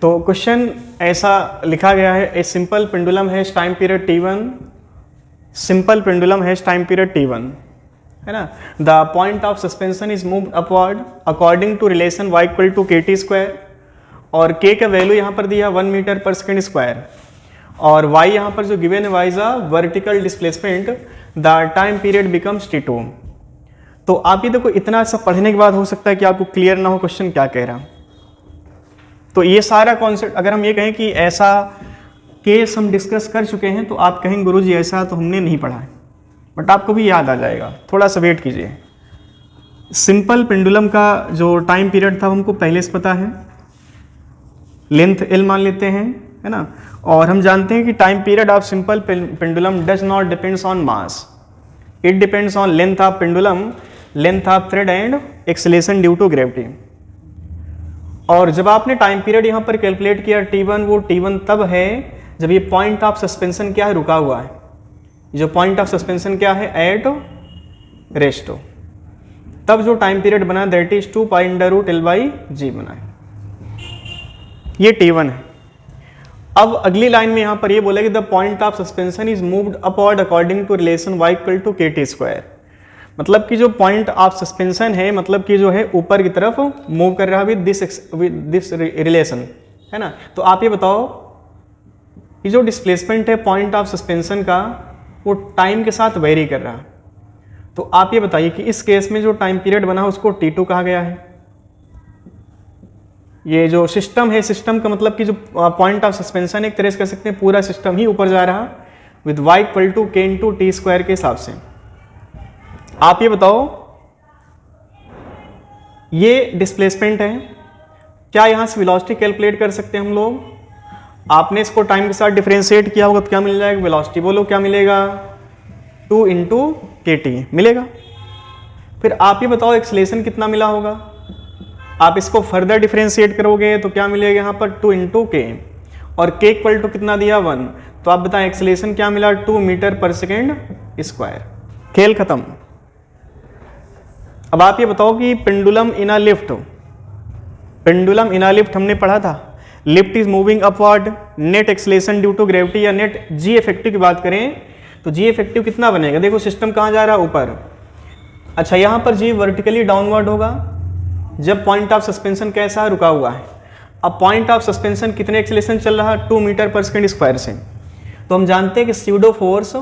तो क्वेश्चन ऐसा लिखा गया है, a simple pendulum has time period T1, simple pendulum has time period T1, है ना। The point of suspension is moved upward according to relation y equal to KT square, और k का value यहाँ पर दिया 1 मीटर पर second square, और y यहाँ पर जो गिवन है y is a vertical displacement, the time period becomes T2। तो आप ये देखो, इतना सब पढ़ने के बाद हो सकता है कि आपको क्लियर ना हो क्वेश्चन क्या कह रहा। तो ये सारा कॉन्सेप्ट अगर हम ये कहें कि ऐसा केस हम डिस्कस कर चुके हैं, तो आप कहेंगे गुरुजी ऐसा तो हमने नहीं पढ़ा है, बट आपको भी याद आ जाएगा, थोड़ा सा वेट कीजिए। सिंपल पेंडुलम का जो टाइम पीरियड था हमको पहले से पता है, लेंथ L मान लेते हैं, है ना। और हम जानते हैं कि time period of simple pendulum does not depends on mass, it depends on length of pendulum, length of thread and acceleration due to gravity. और जब आपने टाइम पीरियड यहाँ पर कैलकुलेट किया T1, वो T1 तब है जब ये पॉइंट ऑफ सस्पेंशन क्या है, रुका हुआ है। जो पॉइंट ऑफ सस्पेंशन क्या है, एट रेस्ट, तब जो टाइम पीरियड बना that is 2 pi under root L/G बना है, ये T1 है। अब अगली लाइन में यहाँ पर ये बोला कि the point of suspension is moved upward according to relation y equal to KT square, मतलब कि जो पॉइंट ऑफ सस्पेंशन है, मतलब कि जो है ऊपर की तरफ मूव कर रहा है विद दिस रिलेशन, है ना। तो आप ये बताओ, ये जो डिस्प्लेसमेंट है पॉइंट ऑफ सस्पेंशन का, वो टाइम के साथ वेरी कर रहा। तो आप ये बताइए कि इस केस में जो टाइम पीरियड बना उसको T2 कहा गया है। ये जो सिस्टम है, सिस्टम का मतलब कि जो पॉइंट ऑफ सस्पेंशन एक तरह से कह सकते हैं पूरा सिस्टम ही ऊपर जा रहा with y equal to K into T square के हिसाब से। आप ये बताओ, ये डिस्प्लेसमेंट है, क्या यहाँ से वेलोसिटी कैलकुलेट कर सकते हैं हम लोग? आपने इसको टाइम के साथ डिफरेंशिएट किया होगा तो क्या मिल जाएगा, वेलोसिटी बोलो क्या मिलेगा, 2 इंटू KT मिलेगा। फिर आप ये बताओ एक्सेलेरेशन कितना मिला होगा, आप इसको फर्दर डिफरेंशिएट करोगे तो क्या मिलेगा यहाँ पर 2 इंटू K, और K इक्वल टू कितना दिया 1, तो आप बताएं एक्सेलेरेशन क्या मिला 2 मीटर पर सेकेंड स्क्वायर। खेल खत्म। अब आप ये बताओ कि pendulum in a lift, pendulum in a lift हमने पढ़ा था, lift is moving upward, net acceleration due to gravity या नेट जी इफेक्टिव की बात करें तो जी इफेक्टिव कितना बनेगा, देखो सिस्टम कहाँ जा रहा है, ऊपर। अच्छा, यहाँ पर जी वर्टिकली डाउनवर्ड होगा जब पॉइंट ऑफ सस्पेंशन कैसा रुका हुआ है। अब पॉइंट ऑफ सस्पेंशन कितने एक्सेलेरेशन चल रहा है, 2 मीटर पर सेकेंड स्क्वायर से, तो हम जानते हैं कि स्यूडो फोर्स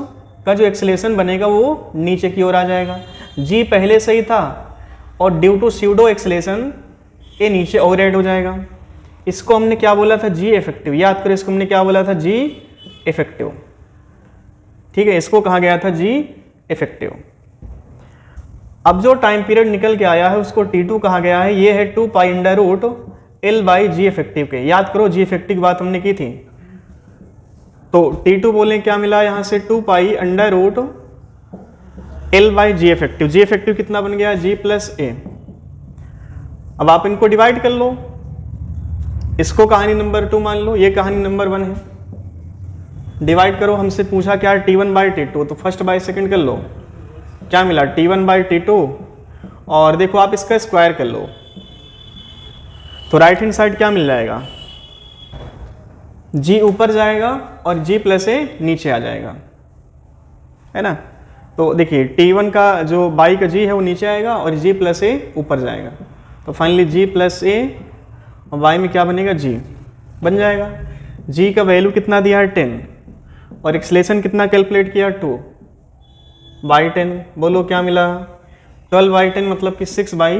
का जो एक्सेलेरेशन बनेगा वो नीचे की ओर आ जाएगा। जी पहले से ही था और ड्यू टू स्यूडो एक्सेलेरेशन ये नीचे और ऐड हो जाएगा। इसको हमने क्या बोला था, जी इफेक्टिव। याद करो इसको हमने क्या बोला था, जी इफेक्टिव। ठीक है, इसको कहा गया था जी इफेक्टिव। अब जो टाइम पीरियड निकल के आया है उसको T2 कहा गया है, ये है 2 pi under root L/G effective के। याद करो जी इफेक्टिव की बात हमने की थी, तो T2 बोले क्या मिला यहाँ से 2 pi under root L/G effective. G effective कितना बन गया, G प्लस A। अब आप इनको डिवाइड कर लो, इसको कहानी नंबर 2 मान लो, ये कहानी नंबर 1 है। डिवाइड करो, हमसे पूछा क्या T1 बाई T2, तो फर्स्ट बाई सेकंड कर लो, क्या मिला T1 बाई T2, और देखो आप इसका स्क्वायर कर लो तो राइट हैंड साइड क्या मिल जाएगा, G ऊपर जाएगा और G प्लस A नीचे आ जाएगा, है ना। तो देखिए T1 का जो बाई का G है वो नीचे आएगा और G प्लस A ऊपर जाएगा, तो फाइनली G प्लस A और y में क्या बनेगा, G बन जाएगा। G का वैल्यू कितना दिया है 10, और एक्सेलेरेशन कितना कैलकुलेट किया 2 बाई 10, बोलो क्या मिला 12 बाई 10 मतलब कि 6 बाई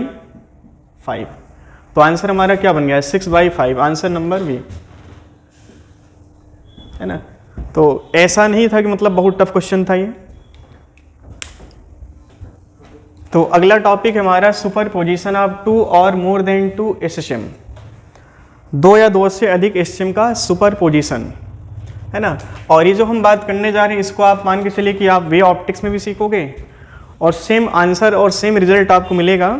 5। तो आंसर हमारा क्या बन गया, 6 बाई 5, आंसर नंबर बी, है ना। तो ऐसा नहीं था कि मतलब बहुत टफ क्वेश्चन था ये। तो अगला टॉपिक हमारा सुपर पोजिशन ऑफ 2 और मोर देन 2 एसएसएम, 2 या 2 से अधिक एसएसएम का सुपर पोजिशन, है ना। और ये जो हम बात करने जा रहे हैं इसको आप मान के चलिए कि आप वेव ऑप्टिक्स में भी सीखोगे और सेम आंसर और सेम रिजल्ट आपको मिलेगा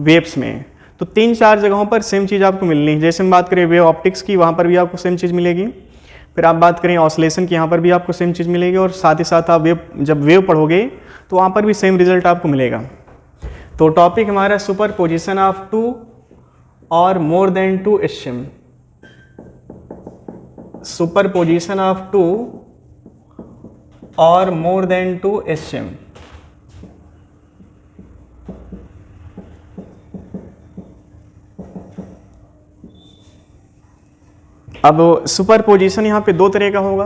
वेव्स में। तो 3-4 जगहों पर सेम चीज़ आपको मिलनी है। जैसे हम बात करें वेव ऑप्टिक्स की, वहाँ पर भी आपको सेम चीज़ मिलेगी। फिर आप बात करें ऑसिलेशन की, यहाँ पर भी आपको सेम चीज़ मिलेगी। और साथ ही साथ आप जब वेव पढ़ोगे तो वहाँ पर भी सेम रिजल्ट आपको मिलेगा। तो टॉपिक हमारा सुपर पोजिशन ऑफ 2 और more than 2 SHM. Superposition of 2 और मोर देन 2 HM। अब सुपरपोजिशन यहां पे दो तरह का होगा।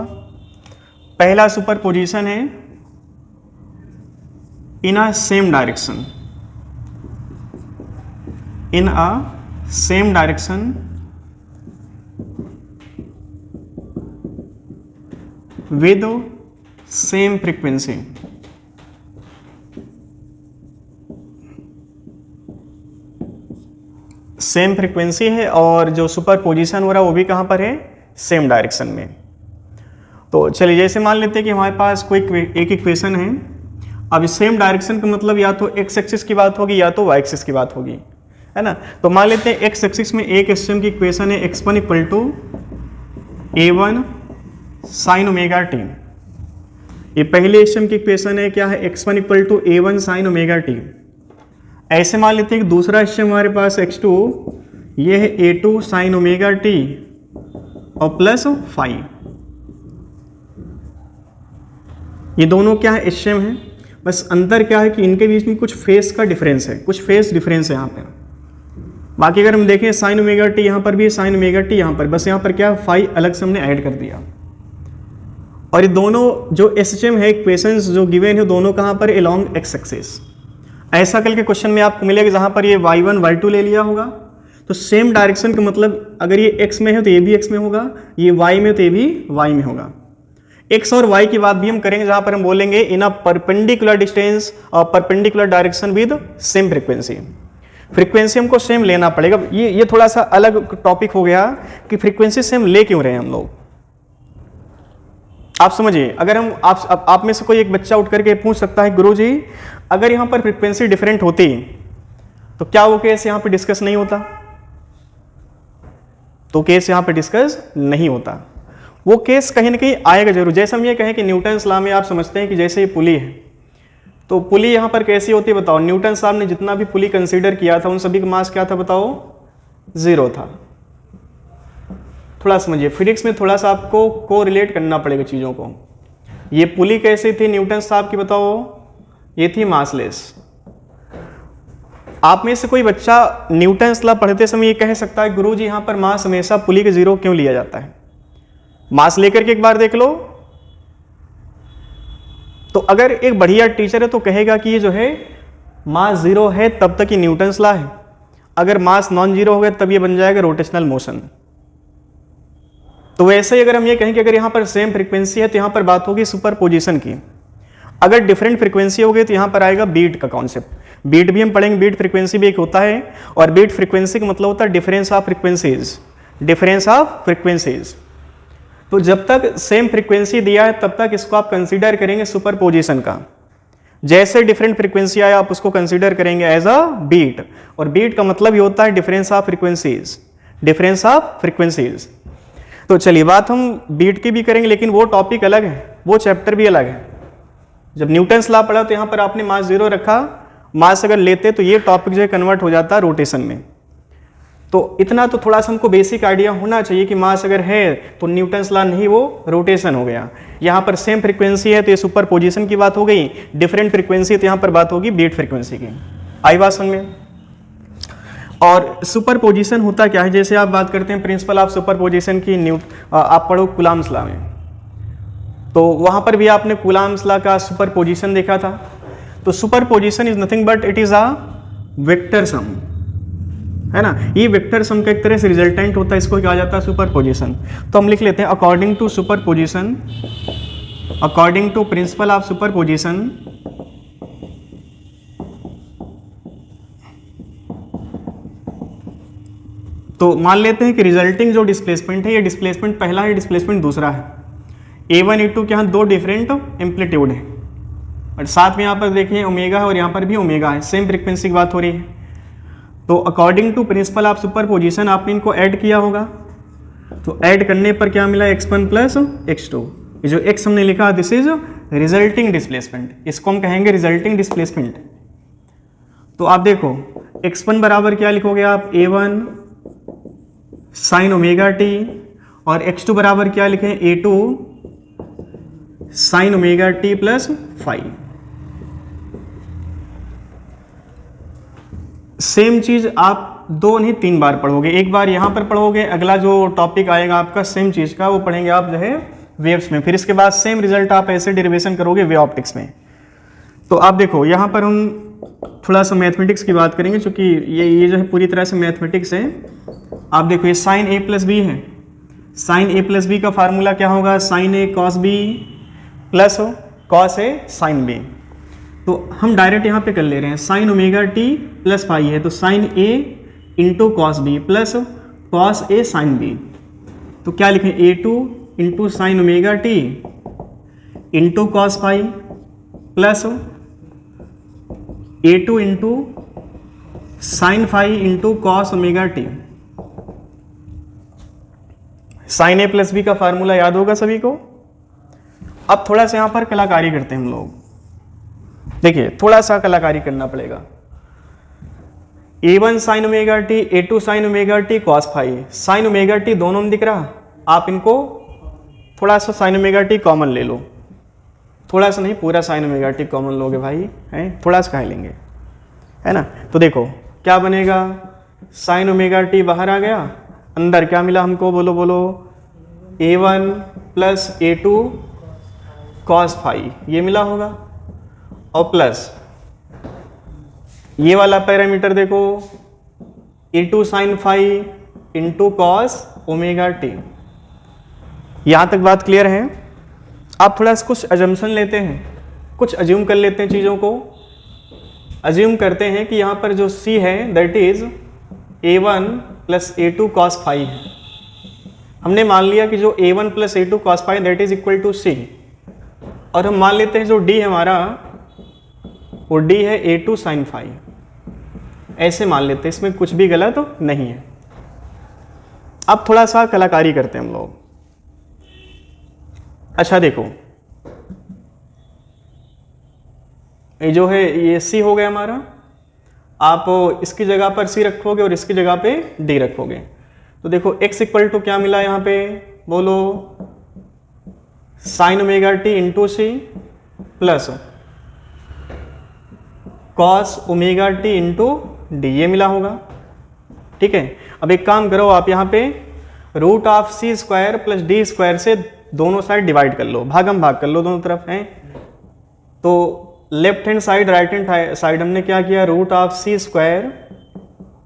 पहला सुपरपोजिशन है in a same direction, in a same direction with same frequency. Same frequency है और जो सुपरपोजिशन हो रहा है वो भी कहां पर है, सेम डायरेक्शन में। तो चलिए जैसे मान लेते हैं कि हमारे पास कोई एक इक्वेशन है। अब इस सेम डायरेक्शन का मतलब या तो एक्स एक्सिस की बात होगी या तो वाई एक्सिस की बात होगी, है ना। तो मान लेते हैं एक्स एक्सिस में एक एसएम की इक्वेशन है x1 equal to a1 sine omega t. ये पहले एसएम की इक्वेशन है, क्या है, x1 equal to a1 sine omega t. ऐसे मान लेते हैं कि दूसरा एसएम हमारे पास x2, ये है a2 साइन ओमेगा टी और प्लस फाइव। ये दोनों क्या है, एसएम है। बस अंतर क्या है कि इनके बीच में कुछ फेस का डिफरेंस है, कुछ फेस डिफरेंस है यहाँ पे। बाकी अगर हम देखें साइन ओमेगा टी यहाँ पर भी, साइन ओमेगा टी यहाँ पर, बस यहाँ पर क्या फाई अलग से हमने ऐड कर दिया। और ये दोनों जो एसएचएम है इक्वेशंस जो गिवन है दोनों कहाँ पर, अलोंग एक्स एक्सिस। ऐसा करके क्वेश्चन में आपको मिलेगा जहाँ पर ये y1 y2 ले लिया होगा तो सेम डायरेक्शन का मतलब अगर ये x में है तो ये भी x में होगा, ये y में तो ये भी y में होगा। x और y की बात भी हम करेंगे जहाँ पर हम बोलेंगे इन अ परपेंडिकुलर डिस्टेंस और perpendicular direction with same frequency. Frequency हमको सेम लेना पड़ेगा। ये थोड़ा सा अलग टॉपिक हो गया कि फ्रीक्वेंसी सेम ले क्यों रहे हैं हम लोग। आप समझिए, अगर हम आप में से कोई एक बच्चा उठ करके पूछ सकता है गुरुजी अगर यहाँ पर फ्रीक्वेंसी डिफरेंट होती तो क्या वो केस यहाँ पे डिस्कस नहीं होता? तो केस यहाँ पे डिस्कस नहीं होता, वो केस कहीं ना कहीं आएगा जरूर। जैसे हम ये कहें कि न्यूटन्स लॉ में आप समझते हैं कि जैसे ये पुली है तो पुली यहाँ पर कैसी होती है बताओ। न्यूटन साहब ने जितना भी पुली कंसीडर किया था उन सभी का मास क्या था बताओ, 0 था। थोड़ा समझिए, फिजिक्स में थोड़ा सा आपको को रिलेट करना पड़ेगा चीज़ों को। ये पुली कैसी थी न्यूटन साहब की बताओ, ये थी मासलेस। आप में से कोई बच्चा न्यूटन्स लॉ पढ़ते समय ये कह सकता है गुरुजी यहाँ पर मास हमेशा पुली के 0 क्यों लिया जाता है? मास लेकर के एक बार देख लो। तो अगर एक बढ़िया टीचर है तो कहेगा कि ये जो है मास 0 है तब तक ये न्यूटन्स लॉ है, अगर मास नॉन जीरो हो गया तब ये बन जाएगा रोटेशनल मोशन। तो वैसे ही अगर हम ये कहें कि अगर यहाँ पर सेम फ्रीक्वेंसी है तो यहाँ पर बात होगी सुपरपोजिशन की। अगर डिफरेंट फ्रीक्वेंसी हो गई तो यहाँ पर आएगा बीट का कॉन्सेप्ट। बीट भी हम पढ़ेंगे, बीट फ्रीक्वेंसी भी एक होता है और बीट फ्रीक्वेंसी का मतलब होता है difference of frequencies, difference of frequencies. तो जब तक सेम फ्रीक्वेंसी दिया है तब तक इसको आप कंसीडर करेंगे सुपरपोजिशन का। जैसे डिफरेंट फ्रीक्वेंसी आया आप उसको कंसीडर करेंगे एज अ बीट, और बीट का मतलब ही होता है difference of frequencies, difference of frequencies. तो चलिए बात हम बीट की भी करेंगे लेकिन वो टॉपिक अलग है, वो चैप्टर भी अलग है। जब न्यूटन्स लॉ पढ़ा तो यहाँ पर आपने मास 0 रखा, मास अगर लेते तो ये टॉपिक जो है कन्वर्ट हो जाता रोटेशन में। तो इतना तो थोड़ा सा हमको बेसिक आइडिया होना चाहिए कि मास अगर है तो न्यूटन्स लॉ नहीं, वो रोटेशन हो गया। यहाँ पर सेम फ्रीक्वेंसी है तो ये सुपरपोजिशन की बात हो गई, डिफरेंट फ्रीक्वेंसी तो यहाँ पर बात होगी बीट फ्रीक्वेंसी की। आई बात समझ में? और सुपरपोजिशन होता क्या है, जैसे आप बात करते हैं प्रिंसिपल ऑफ सुपरपोजिशन की, आप पढ़ो कूलम्ब्स लॉ में, तो वहाँ पर भी आपने कूलम्ब्स लॉ का सुपरपोजिशन देखा था। तो superposition is nothing but it is a vector sum, है ना। ये वेक्टर सम का एक तरह से रिजल्टेंट होता है, इसको कहा जाता है सुपरपोजिशन। तो हम लिख लेते हैं according to superposition, according to principle of superposition, तो मान लेते हैं कि रिजल्टिंग जो डिस्प्लेसमेंट है ये डिस्प्लेसमेंट पहला है, डिस्प्लेसमेंट दूसरा है। A1 A2 के यहाँ दो डिफरेंट एम्पलीट्यूड है और साथ में यहाँ पर देखिए ओमेगा है और यहाँ पर भी ओमेगा है, सेम फ्रीक्वेंसी की बात हो रही है। तो according to principle of superposition आपने इनको ऐड किया होगा, तो ऐड करने पर क्या मिला x1 प्लस x2। ये जो x हमने लिखा दिस इज रिजल्टिंग डिस्प्लेसमेंट, इसको हम कहेंगे रिजल्टिंग डिस्प्लेसमेंट। तो आप देखो x1 बराबर क्या लिखोगे आप, A1 साइन ओमेगा टी और x2 बराबर क्या लिखें, a2 sine omega t plus five. Same चीज आप 2 नहीं 3 बार पढ़ोगे, एक बार यहां पर पढ़ोगे, अगला जो टॉपिक आएगा आपका सेम चीज का वो पढ़ेंगे आप जो है वेव्स में, फिर इसके बाद सेम रिजल्ट आप ऐसे डेरिवेशन करोगे वेव ऑप्टिक्स में। तो आप देखो यहाँ पर हम थोड़ा सा मैथमेटिक्स की बात करेंगे, क्योंकि ये जो है पूरी तरह से मैथमेटिक्स है। आप देखो ये साइन ए प्लस बी है, साइन ए प्लस बी का फार्मूला क्या होगा, sine a cos b plus cos a sine b. तो हम डायरेक्ट यहाँ पे कर ले रहे हैं, sine omega t plus phi है तो sine a into cos b plus cos a sine b. तो क्या लिखें, a two into sine omega t into cos phi plus a two into sine phi into cos omega t. Sine a plus b का formula याद होगा सभी को। अब थोड़ा सा यहां पर कलाकारी करते हैं हम लोग। देखिए थोड़ा सा कलाकारी करना पड़ेगा। a1 sine omega t, a2 sine omega t cos phi, sine omega t दोनों में दिख रहा, आप इनको थोड़ा सा साइन ओमेगा टी कॉमन ले लो, थोड़ा सा नहीं पूरा साइन ओमेगा टी कॉमन लोगे भाई, हैं थोड़ा सा कह लेंगे, है ना। तो देखो क्या बनेगा, साइन ओमेगा टी बाहर आ गया, अंदर क्या मिला हमको, बोलो बोलो, a1 plus a2 cos phi ये मिला होगा, और प्लस ये वाला पैरामीटर देखो a2 sine phi into cos omega t. यहां तक बात क्लियर है। आप थोड़ा सा कुछ अजम्पशन लेते हैं, कुछ अज्यूम कर लेते हैं चीज़ों को। अज्यूम करते हैं कि यहाँ पर जो C है that is a1 plus a2 cos phi है। हमने मान लिया कि जो a1 plus a2 cos phi that is equal to C, और हम मान लेते हैं जो D है हमारा वो D है a2 साइन फाई, ऐसे मान लेते हैं, इसमें कुछ भी गलत नहीं है। अब थोड़ा सा कलाकारी करते हैं हम लोग। अच्छा देखो ये जो है ये C हो गया हमारा, आप इसकी जगह पर C रखोगे और इसकी जगह पे D रखोगे, तो देखो x इक्वल टू क्या मिला यहाँ पे, बोलो sine omega t into C plus cos omega t into D, ये मिला होगा। ठीक है, अब एक काम करो, आप यहाँ पे root of C square plus D square से दोनों साइड डिवाइड कर लो, भागम भाग कर लो दोनों तरफ हैं। तो left hand side right hand side हमने क्या किया, root of C square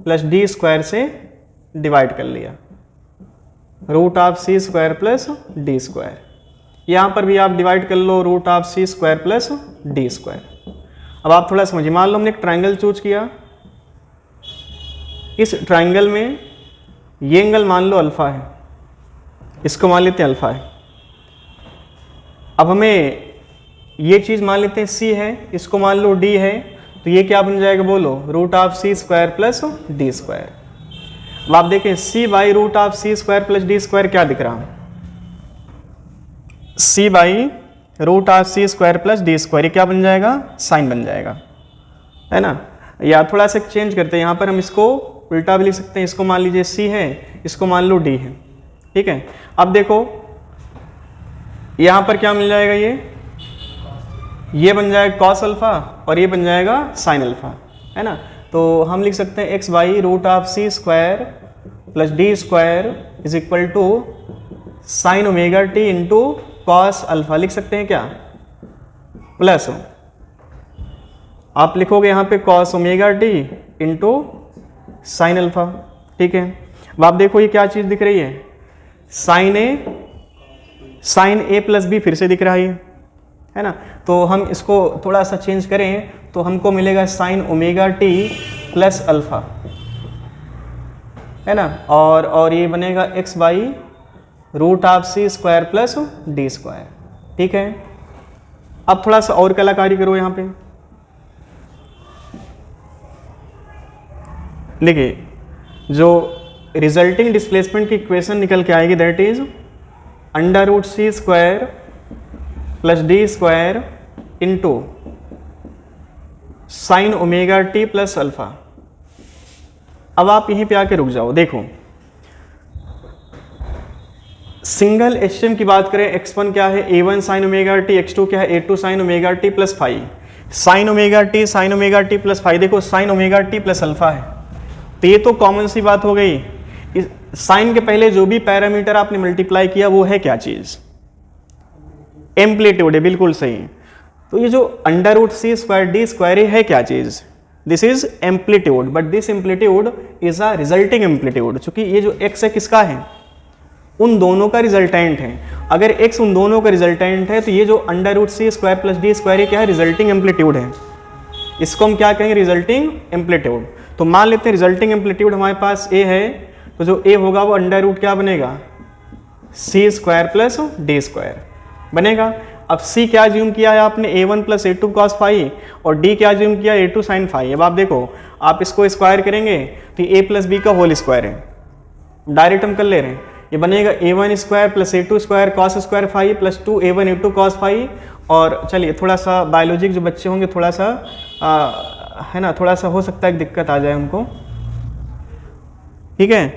plus D square से डिवाइड कर लिया, root of C square plus D square. यहाँ पर भी आप डिवाइड कर लो, root of C square plus D square. अब आप थोड़ा समझिए, मान लो हमने एक ट्राइंगल चूज किया, इस ट्राइंगल में ये एंगल मान लो अल्फा है, इसको मान लेते हैं अल्फा है। अब हमें ये चीज़ मान लेते हैं सी है, इसको मान लो डी है, तो ये क्या बन जाएगा, बोलो root of C square plus D square. अब आप देखें c by root of C square plus D square क्या दिख रहा है, c by root of C square plus D square, ये क्या बन जाएगा, साइन बन जाएगा, है ना। या थोड़ा सा चेंज करते हैं, यहाँ पर हम इसको उल्टा भी लिख सकते हैं, इसको मान लीजिए सी है, इसको मान लो डी है। ठीक है, अब देखो यहाँ पर क्या मिल जाएगा, ये बन जाएगा कॉस अल्फा और ये बन जाएगा साइन अल्फा, है ना। तो हम लिख सकते हैं x by root of C square plus D square is equal to sine omega t into cos alpha, लिख सकते हैं क्या, प्लस आप लिखोगे यहाँ पे cos omega t into sine alpha. ठीक है, अब आप देखो ये क्या चीज़ दिख रही है, साइन ए प्लस बी फिर से दिख रहा है ना। तो हम इसको थोड़ा सा चेंज करें तो हमको मिलेगा sine omega t plus alpha, है ना, और ये बनेगा x by root of C square plus D square. ठीक है, अब थोड़ा सा और कलाकारी करो यहाँ पे। देखिए जो रिजल्टिंग डिस्प्लेसमेंट की इक्वेशन निकल के आएगी that is under root C square plus D square into sine omega t plus alpha. अब आप यहीं पे आके रुक जाओ, देखो सिंगल HCM की बात करें, x1 क्या है a1 sine omega T, x2 क्या है a2 sine omega t plus phi, sine omega t plus phi, देखो sine omega t plus alpha है, तो ये तो कॉमन सी बात हो गई। साइन के पहले जो भी पैरामीटर आपने मल्टीप्लाई किया वो है क्या चीज, एम्पलीट्यूड है, बिल्कुल सही। तो ये जो under root C square D square है क्या चीज, this is amplitude, but this amplitude is a resulting amplitude, चूंकि ये जो x है किसका है, उन दोनों का रिजल्टेंट है। अगर x उन दोनों का रिजल्टेंट है तो ये जो under root C square plus D square क्या है, रिजल्टिंग एम्पलीट्यूड है, इसको हम क्या कहेंगे, रिजल्टिंग एम्पलीट्यूड। तो मान लेते हैं रिजल्टिंग एम्पलीट्यूड हमारे पास a है, तो जो a होगा वो अंडर रूट क्या बनेगा, सी स्क्वायर प्लस डी स्क्वायर बनेगा। अब c क्या ज्यूम किया है आपने, a1 plus a2 cos five, और d क्या ज्यूम किया, a2 साइन फाइव। अब आप देखो, आप इसको स्क्वायर करेंगे तो a प्लस बी का होल स्क्वायर है, डायरेक्ट हम कर ले रहे हैं, ये बनेगा a1 square plus a2 square cos square five plus 2a1 a2 cos five. और चलिए थोड़ा सा बायोलॉजिक जो बच्चे होंगे थोड़ा सा है ना, थोड़ा सा हो सकता है दिक्कत आ जाए उनको, ठीक है।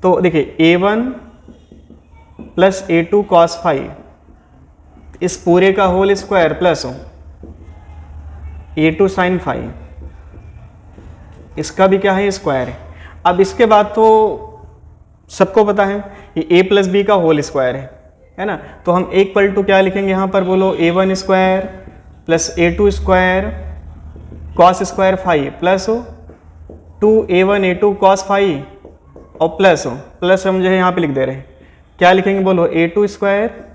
तो देखिए a1 plus a2 cos five, इस पूरे का whole square plus a2 sine five, इसका भी क्या है, स्क्वायर है। अब इसके बाद तो सबको पता है ये a प्लस बी का होल स्क्वायर है ना, तो हम इक्वल टू क्या लिखेंगे यहाँ पर, बोलो a1 square plus a2 square cos square five plus 2a1 a2 cos five, और प्लस हम जो है यहाँ पे लिख दे रहे हैं, क्या लिखेंगे बोलो, a2 square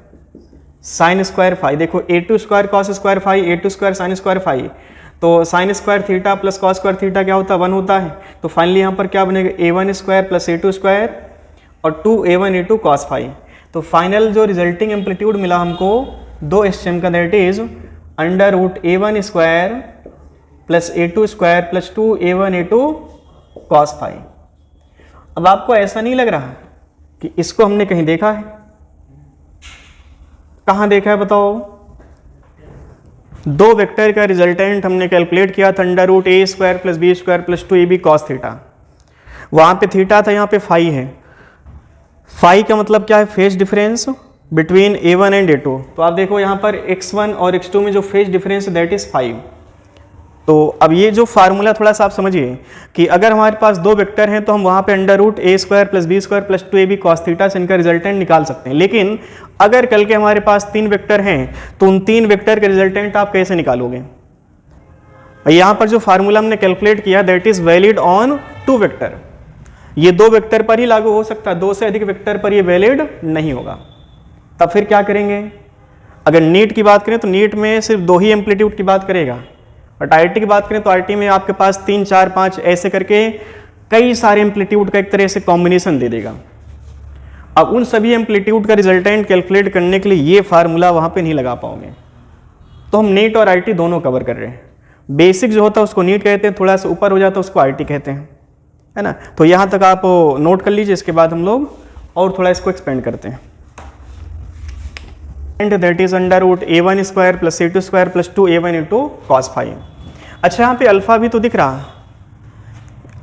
sine square phi. देखो a2 square cos square phi, a2 square sine square phi, तो sine square theta plus cos square theta क्या होता है, 1 होता है। तो फाइनली यहाँ पर क्या बनेगा, a1 square plus a2 square और 2a1 a2 कॉस फाइव। तो फाइनल जो रिजल्टिंग एम्पलीट्यूड मिला हमको दो HCM का, that is under root a1 square plus a2 square plus 2a1 a2 cos five. अब आपको ऐसा नहीं लग रहा कि इसको हमने कहीं देखा है, कहाँ देखा है बताओ, दो वेक्टर का रिजल्टेंट हमने कैलकुलेट किया था under root a square plus B square plus 2ab cos theta, वहाँ पे थीटा था, यहाँ पे फाई है। फाई का मतलब क्या है, phase difference between a1 and a2। तो आप देखो यहाँ पर x1 और x2 में जो फेज डिफरेंस है दैट इज 5। तो अब ये जो फार्मूला थोड़ा सा आप समझिए कि अगर हमारे पास दो वेक्टर हैं तो हम वहाँ पे under root a square plus B square plus 2ab cos theta से इनका रिजल्टेंट निकाल सकते हैं। लेकिन अगर कल के हमारे पास तीन वेक्टर हैं तो उन तीन वेक्टर के रिजल्टेंट आप कैसे निकालोगे। यहाँ पर जो फार्मूला हमने कैलकुलेट किया that is valid on 2 vector, ये दो वेक्टर पर ही लागू हो सकता है, दो से अधिक वेक्टर पर ये वैलिड नहीं होगा। तब फिर क्या करेंगे, अगर नीट की बात करें तो नीट में सिर्फ दो ही एम्पलीट्यूड की बात करेगा, और IIT की बात करें तो IIT में आपके पास 3 4 5 ऐसे करके कई सारे एम्पलीट्यूड का एक तरह से कॉम्बिनेशन दे देगा। अब उन सभी एम्पलीट्यूड का रिजल्टेंट कैलकुलेट करने के लिए ये फार्मूला वहाँ पे नहीं लगा पाओगे। तो हम नीट और IIT दोनों कवर कर रहे हैं। बेसिक जो होता है उसको नीट कहते हैं, थोड़ा सा ऊपर हो जाता है उसको IIT कहते हैं, है ना। तो यहाँ तक आप नोट कर लीजिए, इसके बाद हम लोग और थोड़ा इसको एक्सपेंड करते हैं। And that is under root a1 square plus a2 square plus 2a1 a2 cos five. अच्छा यहाँ पे अल्फा भी तो दिख रहा,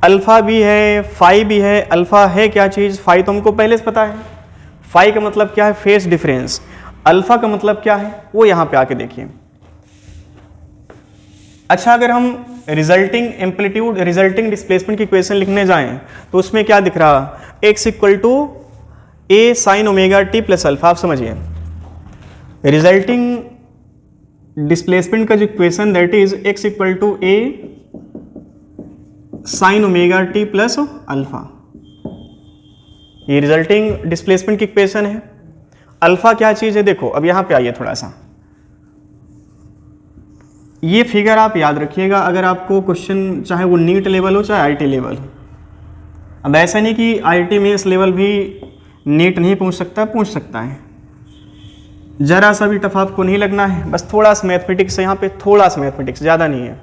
अल्फा भी है फाई भी है। अल्फा है क्या चीज़, फाई तो हमको पहले से पता है, फाई का मतलब क्या है, फेस डिफरेंस। अल्फा का मतलब क्या है वो यहाँ पे आके देखिए। अच्छा अगर हम रिजल्टिंग एम्पलीट्यूड रिजल्टिंग डिस्प्लेसमेंट की इक्वेशन लिखने जाएं तो उसमें क्या दिख रहा, x equal to a sine omega t plus alpha. आप समझिए रिजल्टिंग डिस्प्लेसमेंट का जो equation that is x equal to a sine omega t plus alpha, ये रिजल्टिंग डिस्प्लेसमेंट की इक्वेशन है। अल्फा क्या चीज है, देखो अब यहां पे आइए थोड़ा सा, ये फिगर आप याद रखिएगा अगर आपको क्वेश्चन चाहे वो नीट लेवल हो चाहे IIT लेवल हो। अब ऐसा नहीं कि IIT में इस लेवल भी नीट नहीं पहुंच सकता, पहुंच सकता है, जरा सा भी टफ आपको नहीं लगना है, बस थोड़ा सा मैथमेटिक्स यहाँ पे, थोड़ा सा मैथमेटिक्स, ज़्यादा नहीं है।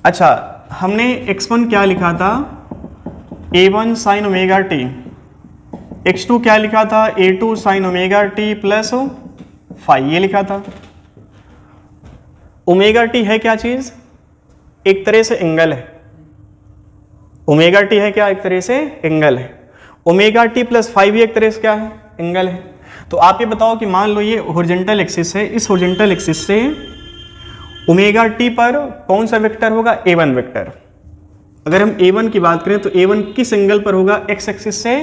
अच्छा हमने x1 क्या लिखा था, a1 sine omega T, x2 क्या लिखा था, a2 sine omega t plus five, ये लिखा था। ओमेगा टी है क्या चीज़, एक तरह से एंगल है। ओमेगा टी है क्या, एक तरह से एंगल है। ओमेगा टी प्लस फाइव एक तरह से क्या है, एंगल है। तो आप ये बताओ कि मान लो ये हॉरिजॉन्टल एक्सिस है, इस हॉरिजॉन्टल एक्सिस से ओमेगा टी पर कौन सा वेक्टर होगा, a1 वेक्टर। अगर हम a1 की बात करें तो a1 किस एंगल पर होगा, x एक्सिस से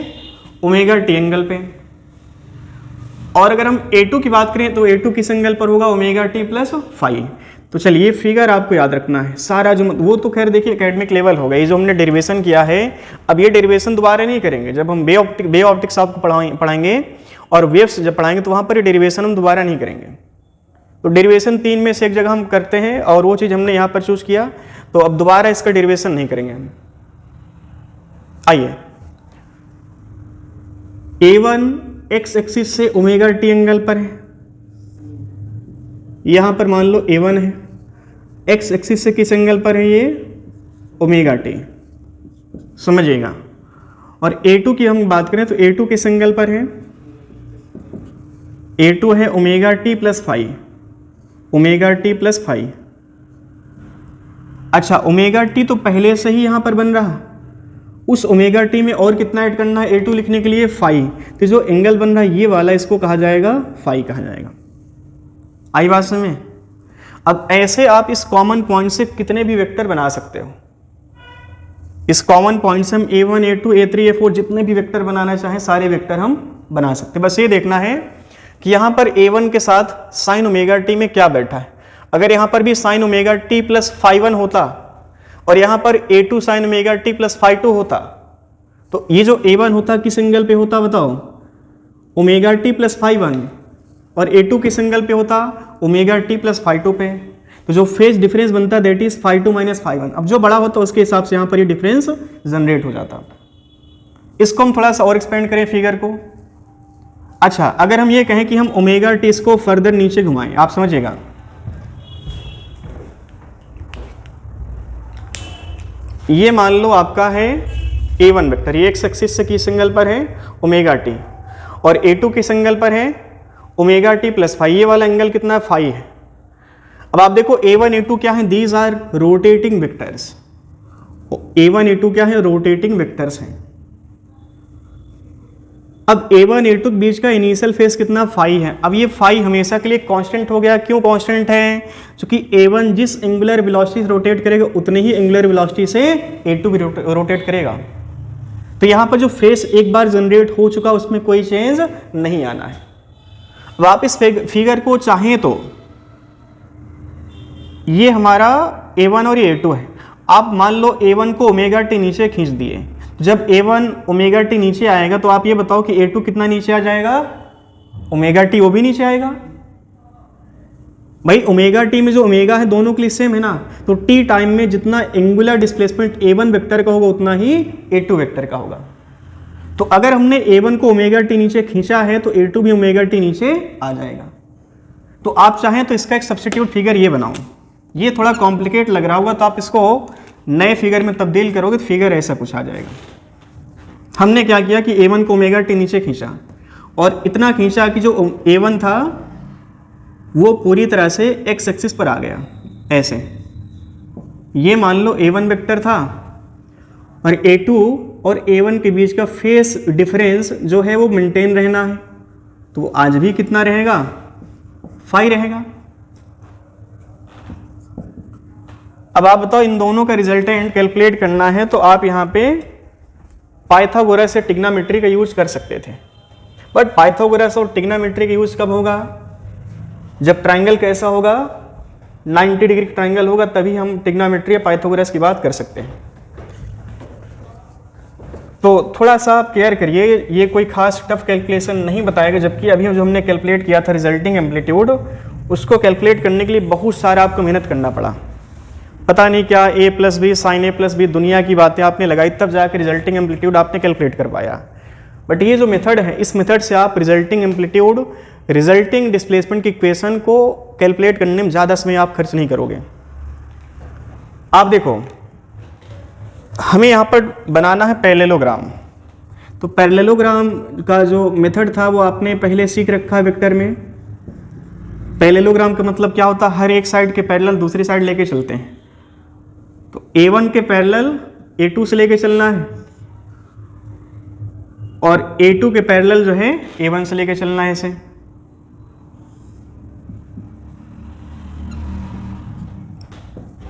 ओमेगा टी एंगल पे। और अगर हम a2 की बात करें तो a2 किस एंगल पर होगा, ओमेगा टी प्लस फाइव। तो चलिए ये फिगर आपको याद रखना है सारा जो, वो तो खैर देखिए एकेडमिक लेवल होगा, ये जो हमने डेरिवेशन किया है अब ये डेरिवेशन दोबारा नहीं करेंगे। जब हम वे ऑप्टिक्स आपको पढ़ाएंगे और वेव्स जब पढ़ाएंगे तो वहाँ पर ये डेरिवेशन हम दोबारा नहीं करेंगे। तो डेरिवेशन 3 में से एक जगह हम करते हैं और वो चीज़ हमने यहाँ पर चूज किया, तो अब दोबारा इसका डेरिवेशन नहीं करेंगे हम। आइए, a1 x एक्सिस से ओमेगा टी एंगल पर है, यहां पर मान लो a1 है, x एक्सिस से किस एंगल पर है, ये ओमेगा टी, समझिएगा। और a2 की हम बात करें तो a2 किस एंगल पर है, a2 है omega t plus five, omega t plus five. अच्छा, ओमेगा टी तो पहले से ही यहां पर बन रहा, उस ओमेगा टी में और कितना ऐड करना है a2 लिखने के लिए, फाइव। तो जो एंगल बन रहा है ये वाला, इसको कहा जाएगा फाइव कहा जाएगा। आई बात समझ में। अब ऐसे आप इस कॉमन पॉइंट से कितने भी वेक्टर बना सकते हो। इस कॉमन पॉइंट से हम a1 a2 a3 a4 जितने भी वेक्टर बनाना चाहें सारे वेक्टर हम बना सकते हैं। बस ये देखना है कि यहाँ पर a1 के साथ साइन ओमेगा टी में क्या बैठा है। अगर यहाँ पर भी sine omega t plus five one होता और यहाँ पर a2 sine omega t plus five two होता, तो ये जो a1 होता किस एंगल पे होता बताओ, omega t plus five one, और a2 किस एंगल पे होता, omega t plus five two पे। तो जो फेज डिफरेंस बनता है that is five two minus five one. अब जो बड़ा होता है उसके हिसाब से यहाँ पर ये डिफरेंस जनरेट हो जाता। इसको हम थोड़ा सा और एक्सपेंड करें फिगर को। अच्छा, अगर हम ये कहें कि हम ओमेगा टी इसको फर्दर नीचे घुमाएं, आप समझिएगा, ये मान लो आपका है a1 वेक्टर, ये एक्स एक्सिस से किस एंगल पर है, ओमेगा टी, और a2 किस एंगल पर है, ओमेगा टी प्लस फाइव। ये वाला एंगल कितना है, फाइव है। अब आप देखो a1 a2 क्या है, these are rotating vectors. a1 a2 क्या है, रोटेटिंग वेक्टर्स हैं। अब a1 a2 के बीच का इनिशियल फेज कितना, फाइव है। अब ये फाइव हमेशा के लिए कांस्टेंट हो गया। क्यों कांस्टेंट है, क्योंकि a1 जिस एंगुलर वेलोसिटी से रोटेट करेगा उतनी ही एंगुलर वेलोसिटी से a2 भी रोटेट करेगा। तो यहाँ पर जो फेज एक बार जनरेट हो चुका उसमें कोई चेंज नहीं आना है। अब आप इस फिगर को चाहें तो, ये हमारा a1 और ये a2 है, आप मान लो a1 को ओमेगा टी नीचे खींच दिए, जब a1 ओमेगा टी नीचे आएगा तो आप ये बताओ कि a2 कितना नीचे आ जाएगा, ओमेगा टी वो भी नीचे आएगा। भाई ओमेगा टी में जो ओमेगा है दोनों के लिए सेम है ना, तो t टाइम में जितना एंगुलर डिस्प्लेसमेंट a1 वेक्टर का होगा उतना ही a2 वेक्टर का होगा। तो अगर हमने a1 को ओमेगा टी नीचे खींचा है तो a2 भी ओमेगा टी नीचे आ जाएगा। तो आप चाहें तो इसका एक सब्स्टिट्यूट फिगर ये बनाओ, ये थोड़ा कॉम्प्लिकेट लग रहा होगा तो आप इसको नए फिगर में तब्दील करोगे तो फिगर ऐसा कुछ आ जाएगा। हमने क्या किया कि a1 को ओमेगा टी नीचे खींचा और इतना खींचा कि जो a1 था वो पूरी तरह से x एक्सिस पर आ गया ऐसे। ये मान लो a1 वेक्टर था और a2 और a1 के बीच का फेस डिफरेंस जो है वो मेंटेन रहना है, तो वो आज भी कितना रहेगा, 5 रहेगा। अब आप बताओ इन दोनों का रिजल्टेंट कैलकुलेट करना है तो आप यहाँ पे पाइथागोरस से ट्रिग्नोमेट्री का यूज कर सकते थे, बट पाइथागोरस और ट्रिग्नोमेट्री का यूज कब होगा, जब ट्राइंगल कैसा होगा, 90 डिग्री ट्राइंगल होगा, तभी हम ट्रिग्नोमेट्री या पाइथागोरस की बात कर सकते हैं। तो थोड़ा सा आप केयर करिए, ये कोई खास टफ कैलकुलेशन नहीं बताएगा, जबकि अभी जो हमने कैलकुलेट किया था रिजल्टिंग एम्पलीट्यूड, उसको कैलकुलेट करने के लिए बहुत सारा आपको मेहनत करना पड़ा। पता नहीं क्या a plus B sine a plus B दुनिया की बातें आपने लगाई, तब जाकर रिजल्टिंग एम्पलीट्यूड आपने कैलकुलेट कर पाया। बट ये जो मेथड है, इस मेथड से आप रिजल्टिंग एम्पलीट्यूड, रिजल्टिंग डिस्प्लेसमेंट की इक्वेशन को कैलकुलेट करने में ज़्यादा समय आप खर्च नहीं करोगे। आप देखो, हमें यहाँ पर बनाना है पैरेललोग्राम, तो पैरेललोग्राम का जो मेथड था वो आपने पहले सीख रखा है वेक्टर में। पैरेललोग्राम का मतलब क्या होता है, हर एक साइड के पैरेलल दूसरी साइड लेके चलते हैं। तो a1 के पैरेलल a2 से लेके चलना है, और A2 के पैरेलल जो है A1 से लेके चलना है इसे।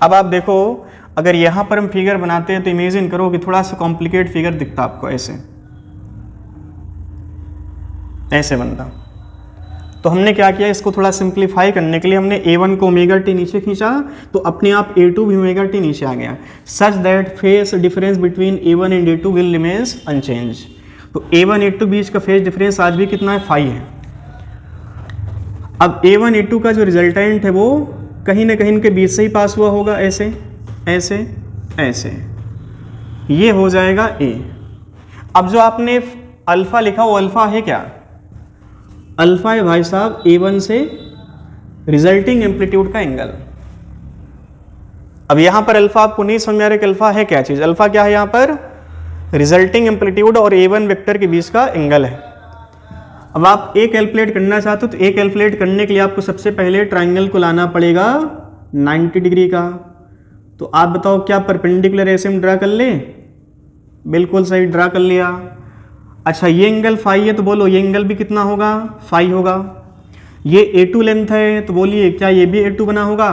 अब आप देखो, अगर यहां पर हम फिगर बनाते हैं तो इमेजिन करो कि थोड़ा सा कॉम्प्लिकेट फिगर दिखता आपको, ऐसे बनता। तो हमने क्या किया, इसको थोड़ा सिंप्लीफाई करने के लिए हमने A1 को ओमेगा टी नीचे खींचा, तो अपने आप A2 भी ओमेगा टी नीचे आ गया, such that phase difference between A1 and A2 will remains unchange. तो A1 A2 बीच का फेज डिफरेंस आज भी कितना है, 5 है। अब A1 A2 का जो रिजल्टेंट है वो कहीं ना कहीं इनके बीच से ही पास हुआ होगा, ऐसे ऐसे ऐसे, ये हो जाएगा A। अब जो आपने अल्फा लिखा वो अल्फा है क्या, अल्फा है भाई साहब A1 से रिजल्टिंग एम्पलीट्यूड का एंगल। अब यहां पर अल्फा आपको नहीं समझ में आ रहा कि अल्फा है क्या चीज, अल्फा क्या है, यहां पर रिजल्टिंग एम्पलीट्यूड और A1 वेक्टर के बीच का एंगल है। अब आप A कैलकुलेट करना चाहते हो तो A कैलकुलेट करने के लिए आपको सबसे पहले ट्राइंगल को लाना पड़ेगा 90 डिग्री का। तो आप बताओ क्या परपेंडिकुलर ऐसे हम ड्रा कर ले, बिल्कुल सही ड्रा कर लिया। अच्छा ये एंगल फाई है तो बोलो ये एंगल भी कितना होगा, फाई होगा। ये A2 लेंथ है तो बोलिए क्या ये भी A2 बना होगा।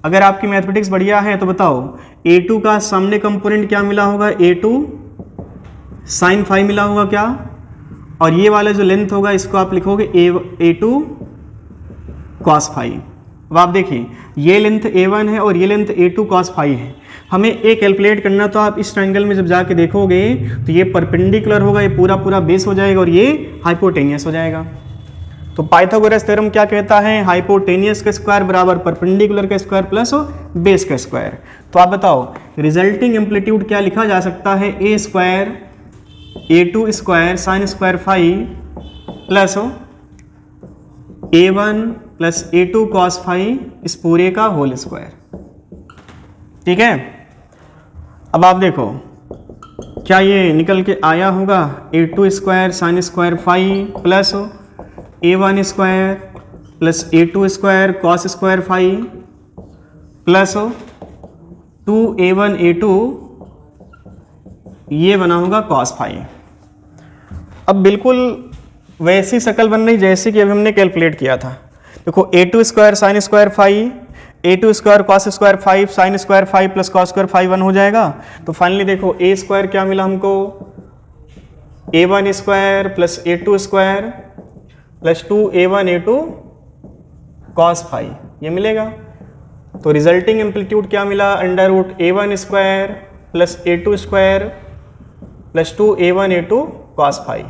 अगर आपकी मैथमेटिक्स बढ़िया है तो बताओ A2 का सामने कंपोनेंट क्या मिला होगा, A2 साइन फाई मिला होगा क्या, और ये वाला जो लेंथ होगा इसको आप लिखोगे A2 कॉस फाई। अब आप देखिए ये लेंथ A1 है और ये लेंथ A2 cos फाई है। हमें A कैलकुलेट करना, तो आप इस ट्रायंगल में जब जाके देखोगे तो ये परपेंडिकुलर होगा, ये पूरा पूरा बेस हो जाएगा और ये हाइपोटेनियस हो जाएगा। तो पाइथागोरस थ्योरम क्या कहता है, हाइपोटेनियस का स्क्वायर बराबर परपेंडिकुलर का स्क्वायर प्लस बेस का स्क्वायर। तो आप बताओ रिजल्टिंग एम्पलीट्यूड क्या लिखा जा सकता है, A square A2 square sine square phi plus A1 plus A2 cos phi इस पूरे का होल स्क्वायर। ठीक है, अब आप देखो क्या ये निकल के आया होगा, A2 square sine square phi plus A1 square plus A2 square cos square phi plus 2A1 A2, ये बना होगा कॉस फाई। अब बिल्कुल वैसी शक्ल बन रही जैसे कि अभी हमने कैलकुलेट किया था। देखो A2 square sine square phi, A2 square cos square five sine square five plus cos square five 1 हो जाएगा। तो फाइनली देखो A स्क्वायर क्या मिला हमको, A1 square plus A2 square plus 2A1 A2 cos five, ये मिलेगा। तो रिजल्टिंग एम्पलीट्यूड क्या मिला, under root A1 square plus A2 square plus 2A1 A2 cos five.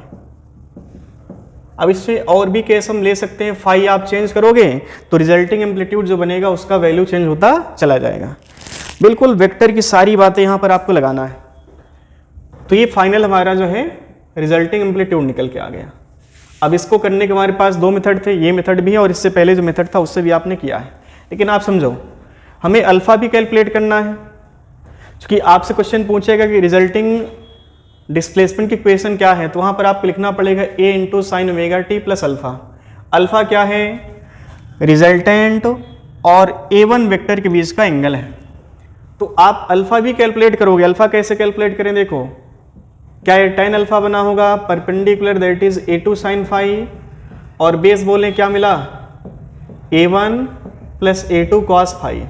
अब इससे और भी केस हम ले सकते हैं, फाई आप चेंज करोगे तो रिजल्टिंग एम्पलीट्यूड जो बनेगा उसका वैल्यू चेंज होता चला जाएगा। बिल्कुल वेक्टर की सारी बातें यहाँ पर आपको लगाना है। तो ये फाइनल हमारा जो है रिजल्टिंग एम्पलीट्यूड निकल के आ गया। अब इसको करने के हमारे पास दो मेथड थे, ये मेथड भी है और इससे पहले जो मेथड था उससे भी आपने किया है। लेकिन आप समझो हमें अल्फा भी कैलकुलेट करना है, क्योंकि आपसे क्वेश्चन पूछेगा कि रिजल्टिंग डिस्प्लेसमेंट की इक्वेशन क्या है, तो वहां पर आपको लिखना पड़ेगा A into sine omega t plus alpha. Alpha क्या है, रिजल्टेंट और A1 वेक्टर के बीच का एंगल है। तो आप अल्फा भी कैलकुलेट करोगे। अल्फा कैसे कैलकुलेट करें, देखो क्या ये tan अल्फा बना होगा perpendicular that is A2 sine phi, और बेस बोलें क्या मिला A1 plus A2 cos phi.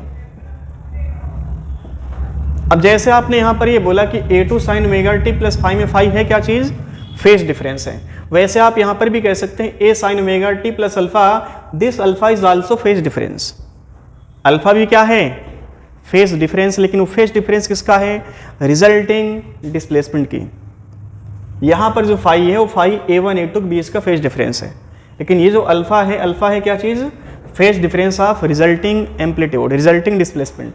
अब जैसे आपने यहां पर ये बोला कि A2 sine omega t plus phi में फाई है क्या चीज, फेज डिफरेंस है, वैसे आप यहां पर भी कह सकते हैं A sine omega t plus alpha, this alpha is also phase difference. Alpha भी क्या है, फेज डिफरेंस, लेकिन वो फेज डिफरेंस किसका है, रिजल्टिंग डिस्प्लेसमेंट की। यहां पर जो फाई है वो फाई A1 A2 के बीच का फेज डिफरेंस है, लेकिन ये जो अल्फा है क्या चीज, phase difference of resulting amplitude, resulting displacement.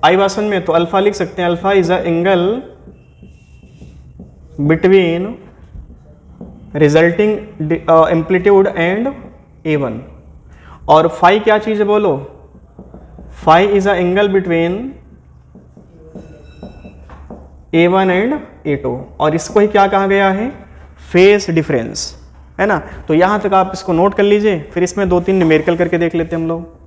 आई भाषण में तो अल्फा लिख सकते हैं, alpha is a angle between resulting amplitude and A1। और फाई क्या चीज है बोलो, phi is a angle between A1 and A2, और इसको ही क्या कहा गया है, फेज डिफरेंस, है ना। तो यहां तक आप इसको नोट कर लीजिए, फिर इसमें 2-3 न्यूमेरिकल करके देख लेते हैं हम लोग।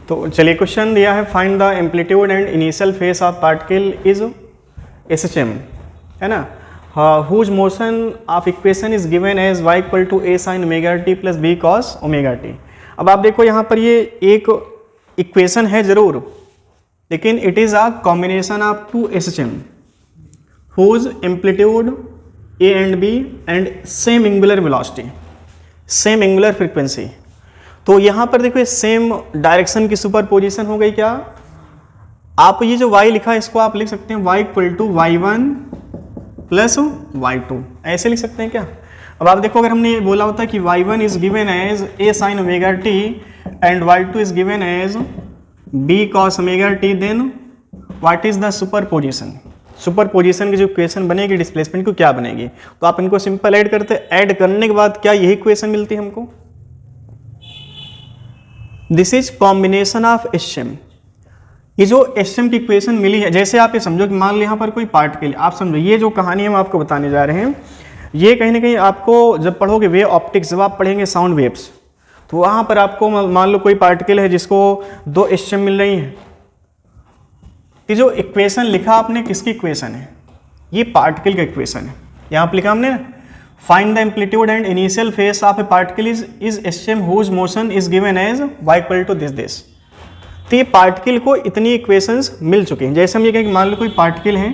तो चलिए क्वेश्चन दिया है, find the amplitude and initial phase of particle is SHM, है ना, whose motion of equation is given as y equal to a sin omega t plus b cos omega t। अब आप देखो यहाँ पर ये एक इक्वेशन है जरूर, लेकिन it is a combination of two SHM whose amplitude a and b and same angular velocity, same angular frequency. तो यहाँ पर देखो सेम डायरेक्शन की सुपर पोजिशन हो गई क्या? आप ये जो y लिखा है इसको आप लिख सकते हैं y equal to y1 plus y2, ऐसे लिख सकते हैं क्या? अब आप देखो, अगर हमने ये बोला होता कि y1 is given as a sin omega t and y2 is given as b cos omega t, then what is the superposition? Superposition की जो इक्वेशन बनेगी डिस्प्लेसमेंट की क्या बनेगी? तो आप इनको सिंपल ऐड करते, ऐड करने के बाद क्या यही इक्वेशन मिलती है हमको? This is combination of SHM। ये जो SHM की इक्वेशन मिली है, जैसे आप ये समझो कि मान लो यहाँ पर कोई पार्टिकल, आप समझो ये जो कहानी हम आपको बताने जा रहे हैं, ये कहीं ना कहीं आपको जब पढ़ोगे वेव ऑप्टिक्स, जब आप पढ़ेंगे साउंड वेव्स, तो वहाँ पर आपको मान लो कोई पार्टिकल है जिसको दो SHM मिल रही हैं। ये जो इक्वेशन लिखा आपने किसकी इक्वेशन है? ये पार्टिकल का इक्वेशन है। यहाँ पर लिखा हमने ना, find the amplitude and initial phase of a particle is SHM whose motion is given as y equal to this. तो ये पार्टिकल को इतनी इक्वेशंस मिल चुकी हैं। जैसे हम ये कहें कि मान लो कोई पार्टिकल है,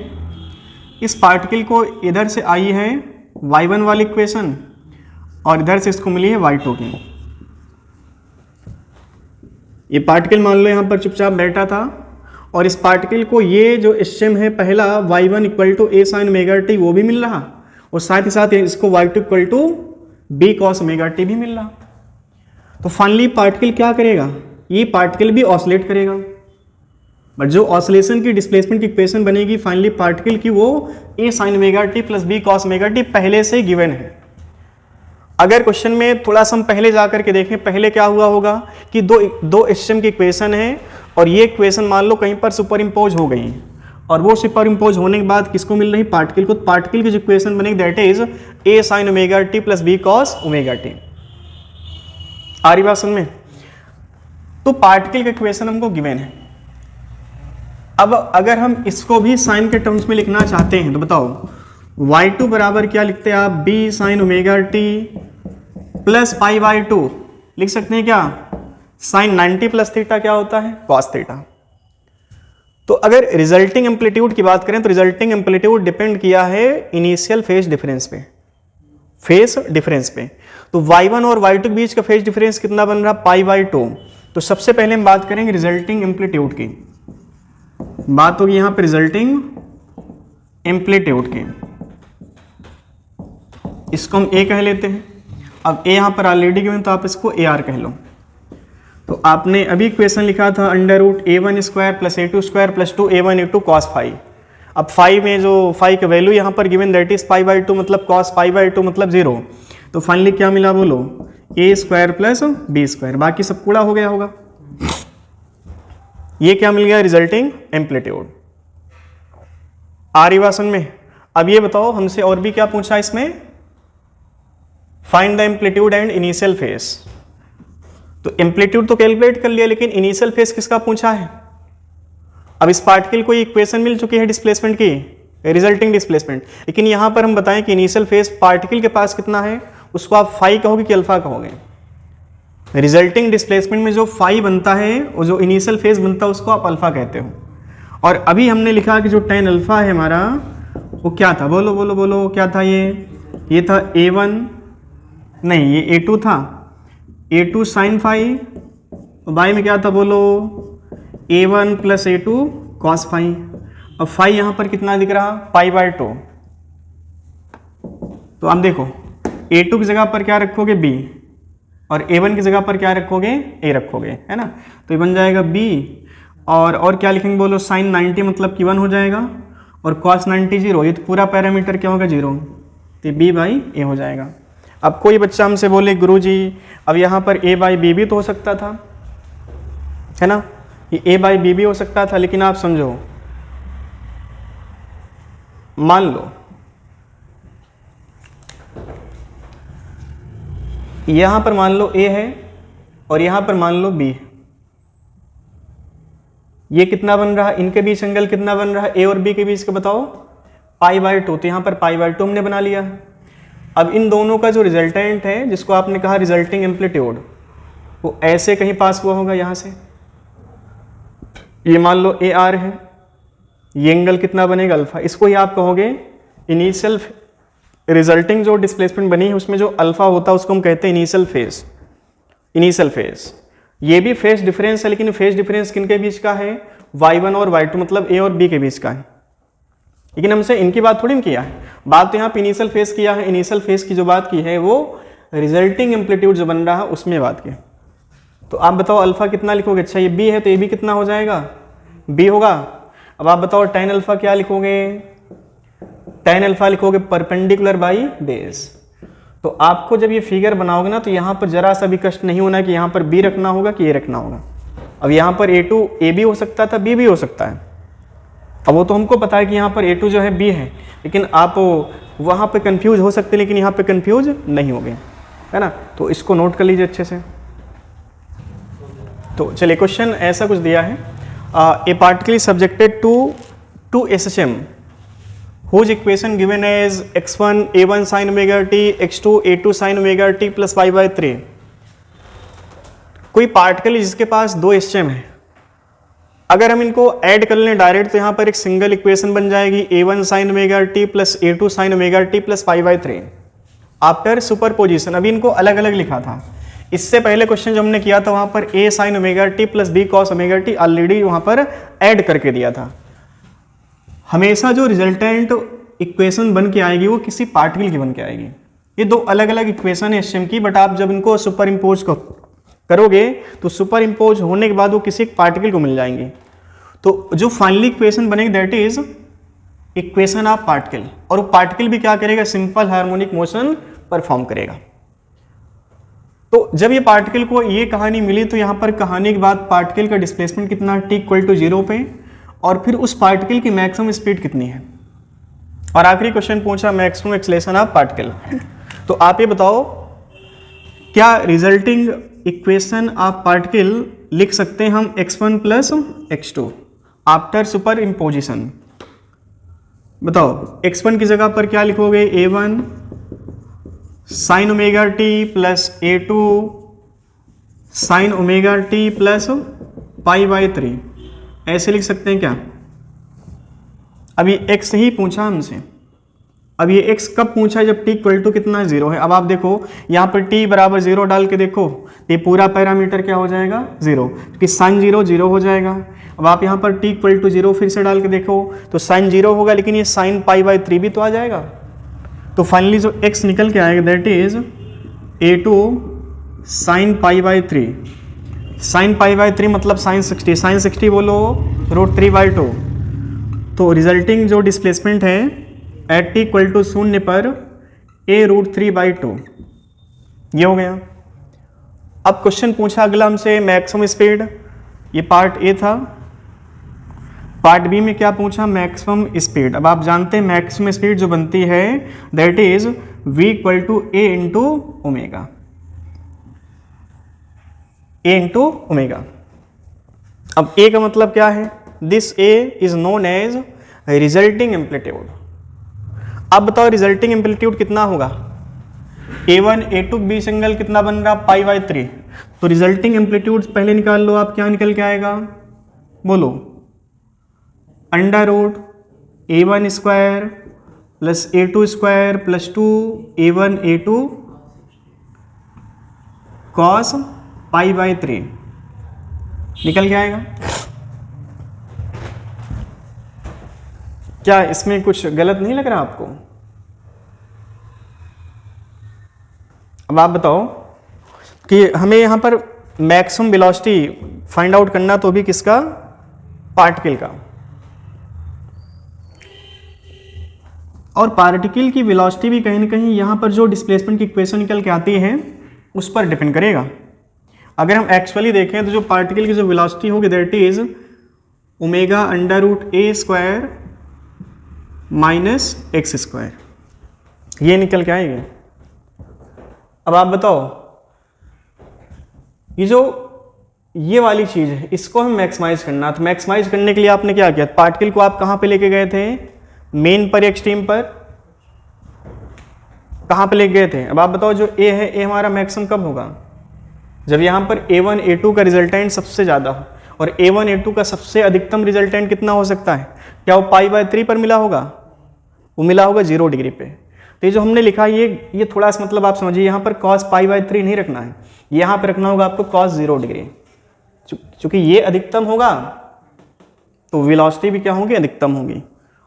इस पार्टिकल को इधर से आई है y1 वाली इक्वेशन और इधर से इसको मिली है y2 की। ये पार्टिकल मान लो यहाँ पर चुपचाप बैठा था और इस पार्टिकल को ये जो SHM है पहला y1 equal to a sin omega t वो भी मिल रहा, और साथ ही साथ इसको y2 equal to b cos omega t भी मिल रहा। तो फाइनली पार्टिकल क्या करेगा? ये पार्टिकल भी ऑसिलेट करेगा, बट जो ऑसिलेशन की डिस्प्लेसमेंट की इक्वेशन बनेगी फाइनली पार्टिकल की, वो a sin omega t plus b cos omega t पहले से गिवन है। अगर क्वेश्चन में थोड़ा सा हम पहले जाकर के देखें, पहले क्या हुआ होगा कि दो SHM की इक्वेशन है और ये इक्वेशन मान लो कहीं पर सुपर इम्पोज हो गई, और वो सुपर इम्पोज होने के बाद किसको मिल रही? पार्टिकल को। पार्टिकल की जो इक्वेशन बनेगी that is a sin omega t plus b cos omega t। आ रही बात समझ में? तो पार्टिकल का इक्वेशन हमको गिवन है। अब अगर हम इसको भी साइन के टर्म्स में लिखना चाहते हैं तो बताओ, y2 बराबर क्या लिखते हैं आप? b sin omega t plus pi by 2 लिख सकते हैं क्या? साइन 90 प्लस थीटा क्या होता है? Cos theta. तो अगर रिजल्टिंग एम्पलीट्यूड की बात करें तो रिजल्टिंग एम्पलीट्यूड डिपेंड किया है इनिशियल फेज डिफरेंस पे, फेज डिफरेंस पे। तो y1 और y2 के बीच का फेज डिफरेंस कितना बन रहा? Pi by 2। तो सबसे पहले हम बात करेंगे रिजल्टिंग एम्पलीट्यूड की, बात होगी यहां पे रिजल्टिंग एम्पलीट्यूड की। इसको हम a कह लेते हैं। अब a यहां पर ऑलरेडी गिवन, तो आप इसको AR कह लो। तो आपने अभी इक्वेशन लिखा था under root a1 square plus a2 square plus 2a1 a2 cos phi. अब फाई में जो फाई का वैल्यू यहाँ पर given that is pi by 2 मतलब cos पाई बाई 2 मतलब 0। तो फाइनली क्या मिला बोलो? a square plus b square, बाकी सब कूड़ा हो गया होगा। ये क्या मिल गया? Resulting amplitude. आ रही बात समझ में? अब ये बताओ हमसे और भी क्या पूछा इसमें? Find the amplitude and initial face. तो एम्पलीट्यूड तो कैलकुलेट कर लिया, लेकिन इनिशियल फेस किसका पूछा है? अब इस पार्टिकल को इक्वेशन मिल चुकी है डिस्प्लेसमेंट की, रिजल्टिंग डिस्प्लेसमेंट, लेकिन यहां पर हम बताएं कि इनिशियल फेस पार्टिकल के पास कितना है, उसको आप फाई कहोगे कि अल्फा कहोगे? रिजल्टिंग डिस्प्लेसमेंट में जो फाई बनता है और जो इनिशियल फेस बनता है उसको आप अल्फा कहते हो। और अभी हमने लिखा कि जो tan अल्फा है हमारा वो क्या था? बोलो बोलो बोलो, क्या था ये था a1, नहीं ये a2 था, a2 साइन फाई, बाई में क्या था बोलो? a1 plus a2 cos phi. अब फाई यहाँ पर कितना दिख रहा? Pi by 2। तो अब देखो a2 की जगह पर क्या रखोगे? b, और a1 की जगह पर क्या रखोगे? a रखोगे, है ना? तो ये बन जाएगा b, और क्या लिखेंगे बोलो? साइन 90 मतलब कि 1 हो जाएगा, और कॉस 90 0। ये तो पूरा पैरामीटर क्या होगा? 0। तो b बाई a हो जाएगा। अब कोई बच्चा हमसे बोले गुरुजी अब यहाँ पर a बाई b भी तो हो सकता था, है ना? ये a बाई b भी हो सकता था, लेकिन आप समझो, मान लो यहाँ पर मान लो a है और यहाँ पर मान लो b है। ये कितना बन रहा है, इनके बीच एंगल कितना बन रहा है, ए और बी के बीच का बताओ, π/2। तो यहाँ पर π/2 हमने बना लिया। अब इन दोनों का जो रिजल्टेंट है, जिसको आपने कहा रिजल्टिंग एम्पलीट्यूड, वो ऐसे कहीं पास हुआ होगा यहाँ से। ये मान लो AR है, ये एंगल कितना बनेगा, अल्फा। इसको ही आप कहोगे इनिशियल रिजल्टिंग जो डिस्प्लेसमेंट बनी है उसमें जो अल्फा होता है उसको हम कहते हैं इनिशियल फेज। इनिशियल फेज ये भी फेज डिफरेंस है, लेकिन फेज डिफरेंस किनके बीच का है, y1 और y2, मतलब A और B के बीच का है। लेकिन हमसे इनकी बात थोड़ी ना किया है, बात तो यहाँ पे इनिशियल फेज किया है। इनिशियल फेज की जो बात की है वो रिजल्टिंग एम्पलीट्यूड जो बन रहा है उसमें बात की। तो आप बताओ अल्फा कितना लिखोगे, अच्छा ये B है तो ये भी कितना हो जाएगा, B होगा। अब आप बताओ tan अल्फा क्या लिखोगे, tan अल्फा लिखोगे परपेंडिकुलर बाई बेस। तो आपको जब ये फिगर बनाओगे ना तो यहाँ पर जरा सा भी कष्ट नहीं होना कि यहाँ पर B रखना होगा कि ये रखना होगा। अब यहाँ पर A2 A भी हो सकता था, B भी हो सकता है। अब वो तो हमको पता है कि यहाँ पर A2 जो है B है, लेकिन आप वहाँ पे कंफ्यूज हो सकते, लेकिन यहाँ पे कंफ्यूज नहीं हो गए, है ना। तो इसको नोट कर लीजिए अच्छे से। तो चलिए क्वेश्चन ऐसा कुछ दिया है, a particle subjected to SHM whose equation given as x1 a1 sin omega t x2 a2 sin omega t plus y/3। कोई पार्टिकल जिसके पास दो SHM है, अगर हम इनको ऐड कर लें डायरेक्ट तो यहाँ पर एक सिंगल इक्वेशन बन जाएगी a1 sin omega t plus a2 sin omega t plus y/3 after superposition. अभी इनको अलग अलग लिखा था। इससे पहले क्वेश्चन जो हमने किया था वहाँ पर a sin omega t plus b cos omega t already वहाँ पर ऐड करके दिया था। हमेशा जो रिजल्टेंट इक्वेशन बन के आएगी वो किसी पार्टिकल की बन के आएगी। ये दो अलग अलग इक्वेशन है SHM की, बट आप जब इनको सुपर इम्पोज करोगे तो सुपर इम्पोज होने के बाद वो किसी एक पार्टिकल को मिल जाएंगे। तो जो फाइनली इक्वेशन बनेगी that is equation of particle, और वो पार्टिकल भी क्या करेगा, सिंपल हार्मोनिक मोशन परफॉर्म करेगा। तो जब ये पार्टिकल को ये कहानी मिली तो यहाँ पर कहानी के बाद पार्टिकल का डिस्प्लेसमेंट कितना, t=0 पे, और फिर उस पार्टिकल की मैक्सिमम स्पीड कितनी है, और आखिरी क्वेश्चन पूछा मैक्सिमम एक्सेलरेशन ऑफ पार्टिकल। तो आप ये बताओ क्या रिजल्टिंग इक्वेशन ऑफ पार्टिकल लिख सकते हैं हम x1 plus x2 after super imposition. बताओ x1 की जगह पर क्या लिखोगे, a1 sine omega t plus a2 sine omega t plus π/3, ऐसे लिख सकते हैं क्या। अभी x ही पूछा हमसे, अब ये x कब पूछा है, जब t कितना 0 है। अब आप देखो यहाँ पर t बराबर 0 डाल के देखो, ये पूरा पैरामीटर क्या हो जाएगा 0, क्योंकि साइन 0 हो जाएगा। अब आप यहाँ पर t=0 फिर से डाल के देखो तो साइन 0 होगा, लेकिन ये साइन π/3 भी तो आ जाएगा। तो फाइनली जो x निकल के आएगा that is a2 sign π/3। Sign π/3 मतलब साइन 60, साइन 60 बोलो √3/2। तो रिजल्टिंग जो डिस्प्लेसमेंट है एट t=0 पर a√3/2, ये हो गया। अब क्वेश्चन पूछा अगला हमसे मैक्सिमम स्पीड, ये पार्ट ए था। पार्ट बी में क्या पूछा, मैक्सिमम स्पीड। अब आप जानते हैं मैक्सिमम स्पीड जो बनती है that is v = a into omega, a into omega. अब a का मतलब क्या है, this a is known as resulting amplitude. अब बताओ रिजल्टिंग एम्पलीट्यूड कितना होगा, a1 a2 बीच एंगल कितना बन रहा π/3। तो रिजल्टिंग एम्पलीट्यूड पहले निकाल लो आप, क्या निकल के आएगा बोलो, √a1 square plus a2 square plus 2 a1 a2 cos π/3 निकल के आएगा। क्या इसमें कुछ गलत नहीं लग रहा आपको। अब आप बताओ कि हमें यहाँ पर मैक्सिमम वेलोसिटी फाइंड आउट करना, तो भी किसका, पार्टिकल का। और पार्टिकल की वेलोसिटी भी कहीं ना कहीं यहाँ पर जो डिस्प्लेसमेंट की इक्वेशन निकल के आती है उस पर डिपेंड करेगा। अगर हम एक्चुअली देखें तो जो पार्टिकल की जो वेलोसिटी होगी that is ω√a² minus x², ये निकल के आएगी। अब आप बताओ ये जो ये वाली चीज़ है, इसको हमें मैक्सिमाइज करना। तो मैक्सिमाइज करने के लिए आपने क्या किया, पार्टिकल को आप कहाँ पे लेके गए थे, मेन पर, एक्सट्रीम पर, कहाँ पे लेके गए थे। अब आप बताओ जो ए है, ए हमारा मैक्सिमम कब होगा, जब यहाँ पर A1 A2 का रिजल्टेंट सबसे ज़्यादा हो। और A1 A2 का सबसे अधिकतम रिजल्टेंट कितना हो सकता है, क्या वो π/3 पर मिला होगा, वो मिला होगा 0 डिग्री पे। तो ये जो हमने लिखा ये थोड़ा सा मतलब आप समझिए, यहाँ पर cos π/3 नहीं रखना है, यहाँ पर रखना होगा आपको cos 0 डिग्री। चूंकि ये अधिकतम होगा तो वेलोसिटी भी क्या होगी, अधिकतम होगी।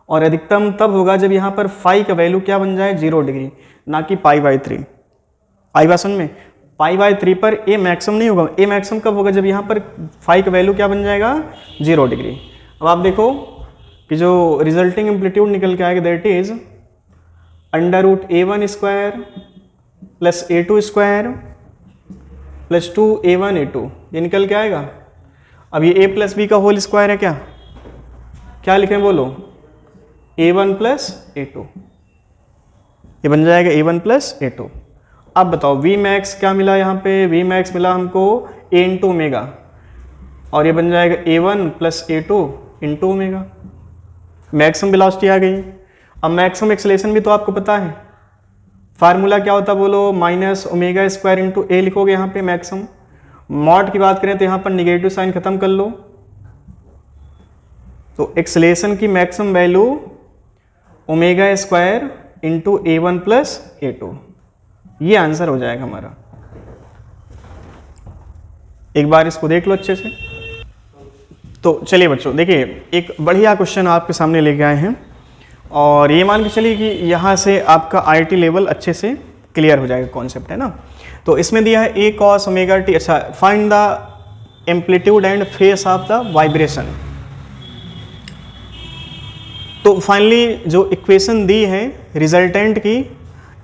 और अधिकतम तब होगा जब यहाँ पर फाई का वैल्यू क्या बन जाए, 0 डिग्री, ना कि π/3। आई बात समझ में, π/3 पर ए मैक्सिमम नहीं होगा। ए मैक्सिमम कब होगा, जब यहाँ पर फाई का वैल्यू क्या बन जाएगा, 0 डिग्री। अब आप देखो कि जो रिजल्टिंग एम्पलीट्यूड निकल के आएगा that is √A1² plus A2² plus 2A1 A2, ये निकल के आएगा। अब ये A प्लस बी का होल स्क्वायर है, क्या लिखें बोलो, A1 प्लस A2, ये बन जाएगा A1 प्लस A2। अब बताओ V मैक्स क्या मिला, यहाँ पे V मैक्स मिला हमको A इंटू ओमेगा, और ये बन जाएगा A1 plus A2 into omega. Maximum velocity आ गई। अब मैक्सिमम एक्सेलेरेशन भी तो आपको पता है, फार्मूला क्या होता है बोलो, -ω² इंटू ए लिखोगे यहाँ पे मैक्सिमम। मॉड की बात करें तो यहाँ पर निगेटिव साइन खत्म कर लो, तो एक्सेलेरेशन की maximum value ω² into A1 plus A2, ये आंसर हो जाएगा हमारा। एक बार इसको देख लो अच्छे से। तो चलिए बच्चों देखिए, एक बढ़िया क्वेश्चन आपके सामने लेके आए हैं, और ये मान के चलिए कि यहाँ से आपका IIT लेवल अच्छे से क्लियर हो जाएगा, कॉन्सेप्ट है ना। तो इसमें दिया है A cos ωt। अच्छा, find the amplitude and phase of the vibration. तो फाइनली जो इक्वेशन दी है रिजल्टेंट की,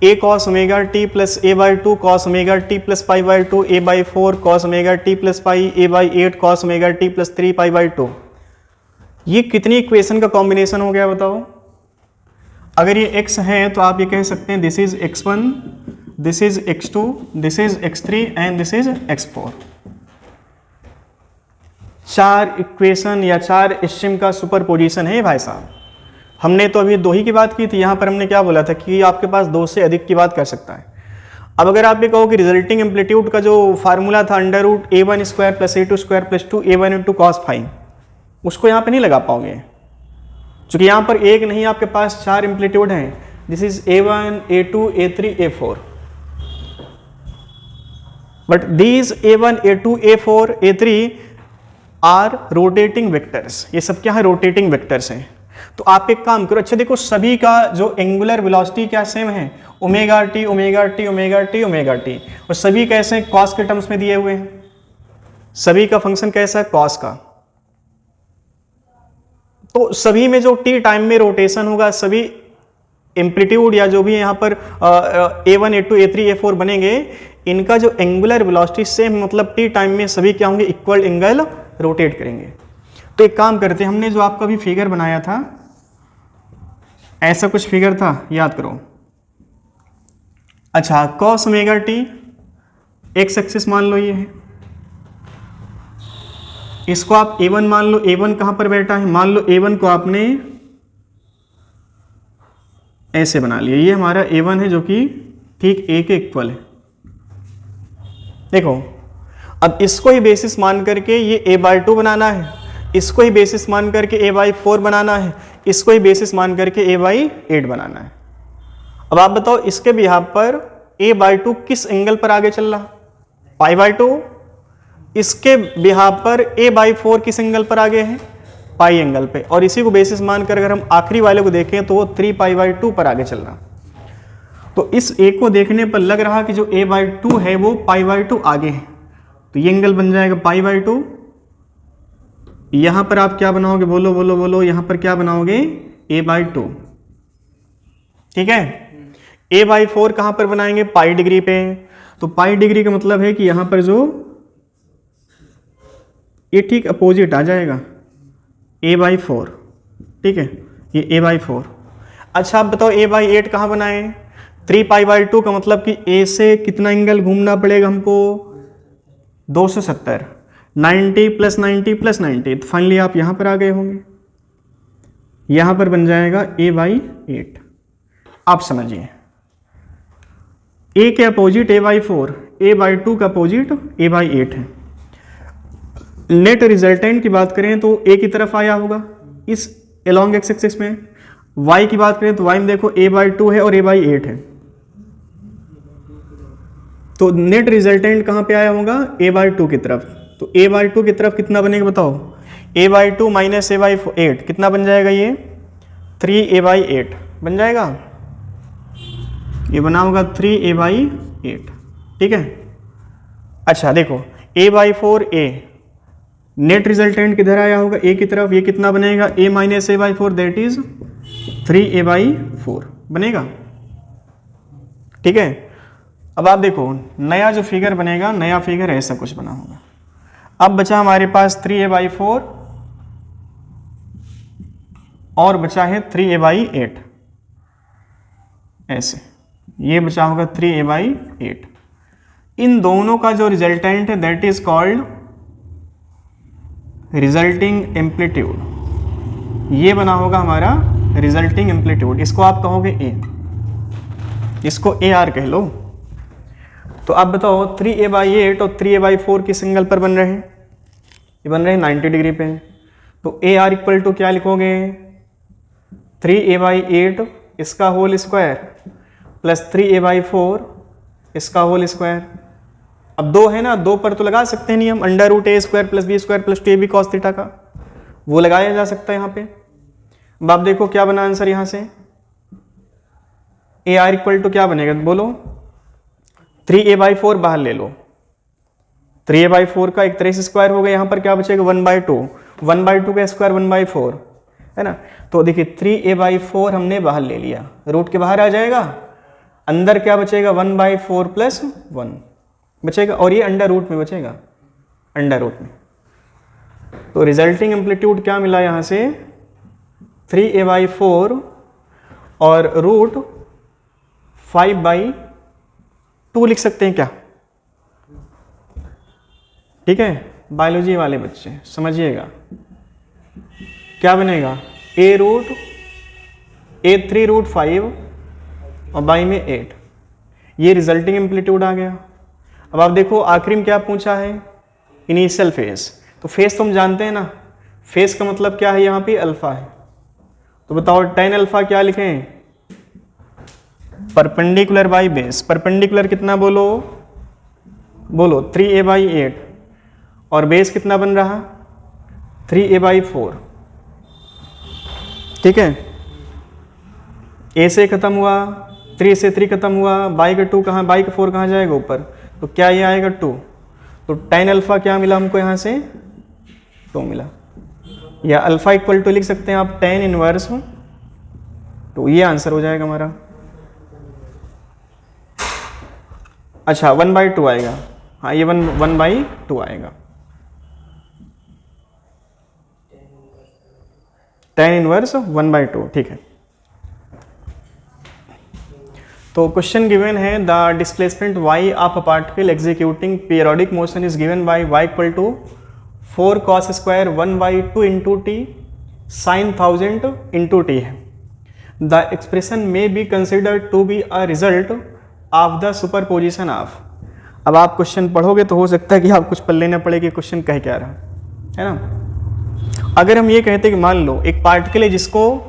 A cos ωt plus A/2 cos ωt plus π/2 A/4 cos ωt plus π A/8 cos ωt plus 3 π/2, ये कितनी इक्वेशन का combination हो गया बताओ। अगर ये x है तो आप ये कह सकते हैं this is x1, this is x2, this is x3 and this is x4। 4 equation या 4 स्ट्रीम का सुपरपोजिशन है भाई साहब। हमने तो अभी 2 ही की बात की थी, यहाँ पर हमने क्या बोला था कि आपके पास 2 से अधिक की बात कर सकता है। अब अगर आप ये कहो कि रिजल्टिंग एम्पलीट्यूड का जो फार्मूला था √A1² plus A2² plus 2A1 into cos phi, उसको यहाँ पे नहीं लगा पाओगे, क्योंकि यहाँ पर एक नहीं, आपके पास 4 एम्पलीट्यूड हैं। This is A1 A2 A3 A4, but these A1 A2 A4 A3 are rotating vectors. ये सब क्या है, रोटेटिंग वेक्टर्स हैं। तो आप एक काम करो, अच्छा देखो सभी का जो एंगुलर वेलोसिटी क्या सेम है, ωt ωt ωt ωt, और सभी कैसे कॉस के टर्म्स में दिए हुए हैं। सभी का फंक्शन कैसा है, कॉस का। तो सभी में जो t टाइम में रोटेशन होगा, सभी एम्पलीट्यूड या जो भी यहाँ पर A1 A2 A3 A4 बनेंगे, इनका जो एंगुलर वेलोसिटी सेम, मतलब t टाइम में सभी क्या होंगे, इक्वल एंगल रोटेट करेंगे। तो एक काम करते हैं, हमने जो आपका भी फिगर बनाया था, ऐसा कुछ फिगर था, याद करो। अच्छा, cos ωt एक्स एक्सिस मान लो ये है, इसको आप A1 मान लो। A1 कहां पर बैठा है, मान लो A1 को आपने ऐसे बना लिया, ये हमारा A1 है जो कि ठीक A के इक्वल है। देखो अब इसको ही बेसिस मान करके ये A/2 बनाना है, इसको ही बेसिस मान करके A/4 बनाना है, इसको ही बेसिस मान करके A/8 बनाना है। अब आप बताओ इसके बिहाफ पर A/2 किस एंगल पर आगे चल रहा, π/2। इसके बिहाफ पर A/4 किस एंगल पर आगे है, पाई एंगल पे, और इसी को बेसिस मानकर अगर हम आखिरी वाले को देखें तो वो 3π/2 पर आगे चल रहा। तो इस A को देखने पर लग रहा कि जो A/2 है वो π/2 आगे है, तो ये एंगल बन जाएगा π/2। यहां पर आप क्या बनाओगे, बोलो बोलो बोलो, यहां पर क्या बनाओगे, A/2, ठीक है। A/4 कहां पर बनाएंगे, पाई डिग्री पे। तो पाई डिग्री का मतलब है कि यहां पर जो ये ठीक अपोजिट आ जाएगा A/4, ठीक है, ये A/4। अच्छा आप बताओ A/8 कहाँ बनाए, 3π/2 का मतलब कि A से कितना एंगल घूमना पड़ेगा हमको, 270। 90 प्लस 90 प्लस 90, तो फाइनली आप यहाँ पर आ गए होंगे। यहाँ पर बन जाएगा a/8। आप समझिए a के अपोजिट a/4, a/2 का अपोजिट a/8 है। नेट रिजल्टेंट की बात करें तो a की तरफ आया होगा इस एलोंग एक्स एक्सिस में, y की बात करें तो y में देखो a/2 है और a/8 है, तो नेट रिजल्टेंट कहाँ पे आया होगा, a/2 की तरफ। तो a/2 की तरफ कितना बनेगा बताओ, a/2 माइनस a/8 कितना बन जाएगा, ये 3a/8 बन जाएगा, ये बना होगा 3a/8, ठीक है। अच्छा देखो a/4a, नेट रिजल्टेंट किधर आया होगा, a की तरफ, ये कितना बनेगा, a minus a/4 that is 3a/4 बनेगा, ठीक है। अब आप देखो नया जो फिगर बनेगा, नया फिगर ऐसा कुछ बना होगा। अब बचा हमारे पास 3a/4 और बचा है 3a/8, ऐसे ये बचा होगा 3a/8। इन दोनों का जो रिजल्टेंट है that is called resulting amplitude, ये बना होगा हमारा रिजल्टिंग एम्पलीट्यूड। इसको आप कहोगे a, इसको AR कह लो। तो आप बताओ 3a/8 और 3a/4 किस एंगल पर बन रहे हैं, ये बन रहे हैं 90 डिग्री पे। तो AR इक्वल टू क्या लिखोगे, 3a/8 इसका होल स्क्वायर प्लस 3a/4 इसका होल स्क्वायर। अब दो है ना, दो पर तो लगा सकते हैं नियम, √a² plus b² plus 2ab cos theta का, वो लगाया जा सकता है यहाँ पे। अब आप देखो क्या बना आंसर यहाँ से, AR इक्वल टू क्या बनेगा बोलो, 3a/4 बाहर ले लो, 3a/4 का एक तरह से स्क्वायर हो गया, यहाँ पर क्या बचेगा 1/2, 1/2 का स्क्वायर 1/4 है ना। तो देखिए 3a/4 हमने बाहर ले लिया, रूट के बाहर आ जाएगा, अंदर क्या बचेगा 1/4 प्लस 1 बचेगा, और ये अंडर रूट में बचेगा, अंडर रूट में। तो रिजल्टिंग एम्पलीट्यूड क्या मिला यहाँ से, 3a/4 और रूट 5/2 लिख सकते हैं क्या, ठीक है। बायोलॉजी वाले बच्चे समझिएगा क्या बनेगा, a√3√5 और बाई में 8, ये रिजल्टिंग एम्पलीट्यूड आ गया। अब आप देखो आखिरी में क्या पूछा है, इनिशियल फेज। तो फेज तो हम जानते हैं ना, फेज का मतलब क्या है, यहाँ पे अल्फा है। तो बताओ tan अल्फा क्या लिखें, परपेंडिकुलर बाई बेस। परपेंडिकुलर कितना बोलो, बोलो 3a/8 और बेस कितना बन रहा 3a/4, ठीक है। a से खत्म हुआ, 3 से 3 खत्म हुआ, बाई का 2 कहाँ, बाई का 4 कहाँ जाएगा ऊपर, तो क्या ये आएगा 2। तो tan अल्फा क्या मिला हमको यहाँ से 2 मिला, या अल्फा इक्वल टू लिख सकते हैं आप tan इनवर्स 2, ये आंसर हो जाएगा हमारा। अच्छा 1/2 आएगा, हाँ ये 1/2 आएगा, tan इनवर्स 1/2, ठीक है। तो क्वेश्चन गिवन है the displacement y of a particle executing periodic motion is given by y equal to 4 cos square 1/2 into t sine 1000 into t है। द एक्सप्रेशन में be considered to be a result of the superposition of. अब आप question पढ़ोगे तो हो सकता है कि आप कुछ पढ़ लेना पड़े कि क्वेश्चन कह क्या रहा है ना। अगर हम ये कहते हैं कि मान लो एक पार्टिकल है जिसको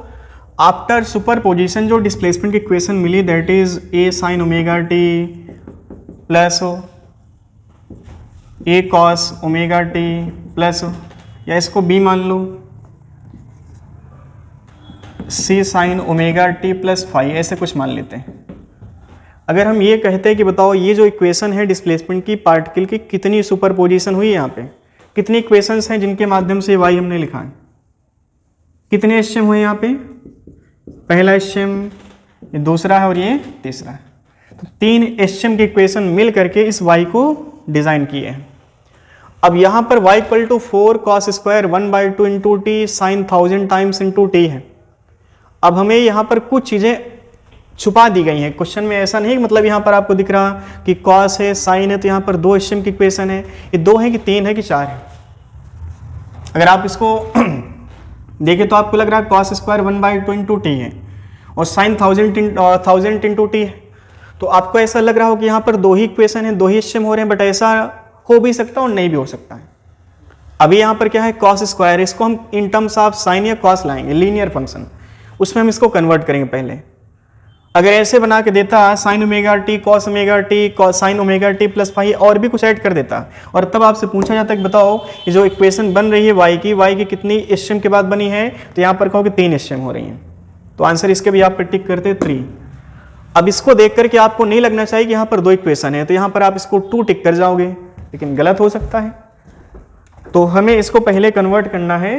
आफ्टर सुपरपोजिशन जो डिस्प्लेसमेंट की इक्वेशन मिली that is a sin omega t plus a cos omega t plus, या इसको b मान लो c sin omega t plus phi, ऐसे कुछ मान लेते हैं। अगर हम ये कहते हैं कि बताओ ये जो इक्वेशन है डिस्प्लेसमेंट की पार्टिकल की कितनी सुपरपोजिशन हुई, यहाँ पे कितनी इक्वेशंस हैं जिनके माध्यम से y हमने लिखा है, कितने एचएम हुए यहाँ पे, पहला एचएम, ये दूसरा है और ये तीसरा है। तो 3 एचएम की इक्वेशन मिल करके इस y को डिजाइन किए हैं। अब यहाँ पर y equal to 4 cos square 1/2 into t sine 1000 times into t है। अब हमें यहाँ पर कुछ चीज़ें छुपा दी गई हैं क्वेश्चन में, ऐसा नहीं मतलब यहाँ पर आपको दिख रहा कि cos है साइन है, तो यहाँ पर 2 एचएम की इक्वेशन है, ये 2 है कि 3 है कि 4 है, अगर आप इसको देखें तो आपको लग रहा है कॉस स्क्वायर 1/2 इंटू टी है और साइन 1000 इंटू टी है, तो आपको ऐसा लग रहा हो कि यहाँ पर दो ही इक्वेशन है, दो ही एचएम हो रहे हैं, बट ऐसा हो भी सकता है और नहीं भी हो सकता है। अभी यहाँ पर क्या है, कॉस स्क्वायर, इसको हम इन टर्म्स ऑफ साइन या कॉस लाएंगे, लीनियर फंक्शन, उसमें हम इसको कन्वर्ट करेंगे पहले। अगर ऐसे बना के देता sine omega t cos omega t sine omega t plus phi और भी कुछ ऐड कर देता, और तब आपसे पूछा जाता है कि बताओ ये जो इक्वेशन बन रही है y की कितनी एचएम के बाद बनी है, तो यहाँ पर कहो कि 3 एचएम हो रही हैं, तो आंसर इसके भी आप पे टिक करते 3। अब इसको देख करके आपको नहीं लगना चाहिए कि यहाँ पर 2 इक्वेशन है, तो यहाँ पर आप इसको 2 टिक कर जाओगे, लेकिन गलत हो सकता है। तो हमें इसको पहले कन्वर्ट करना है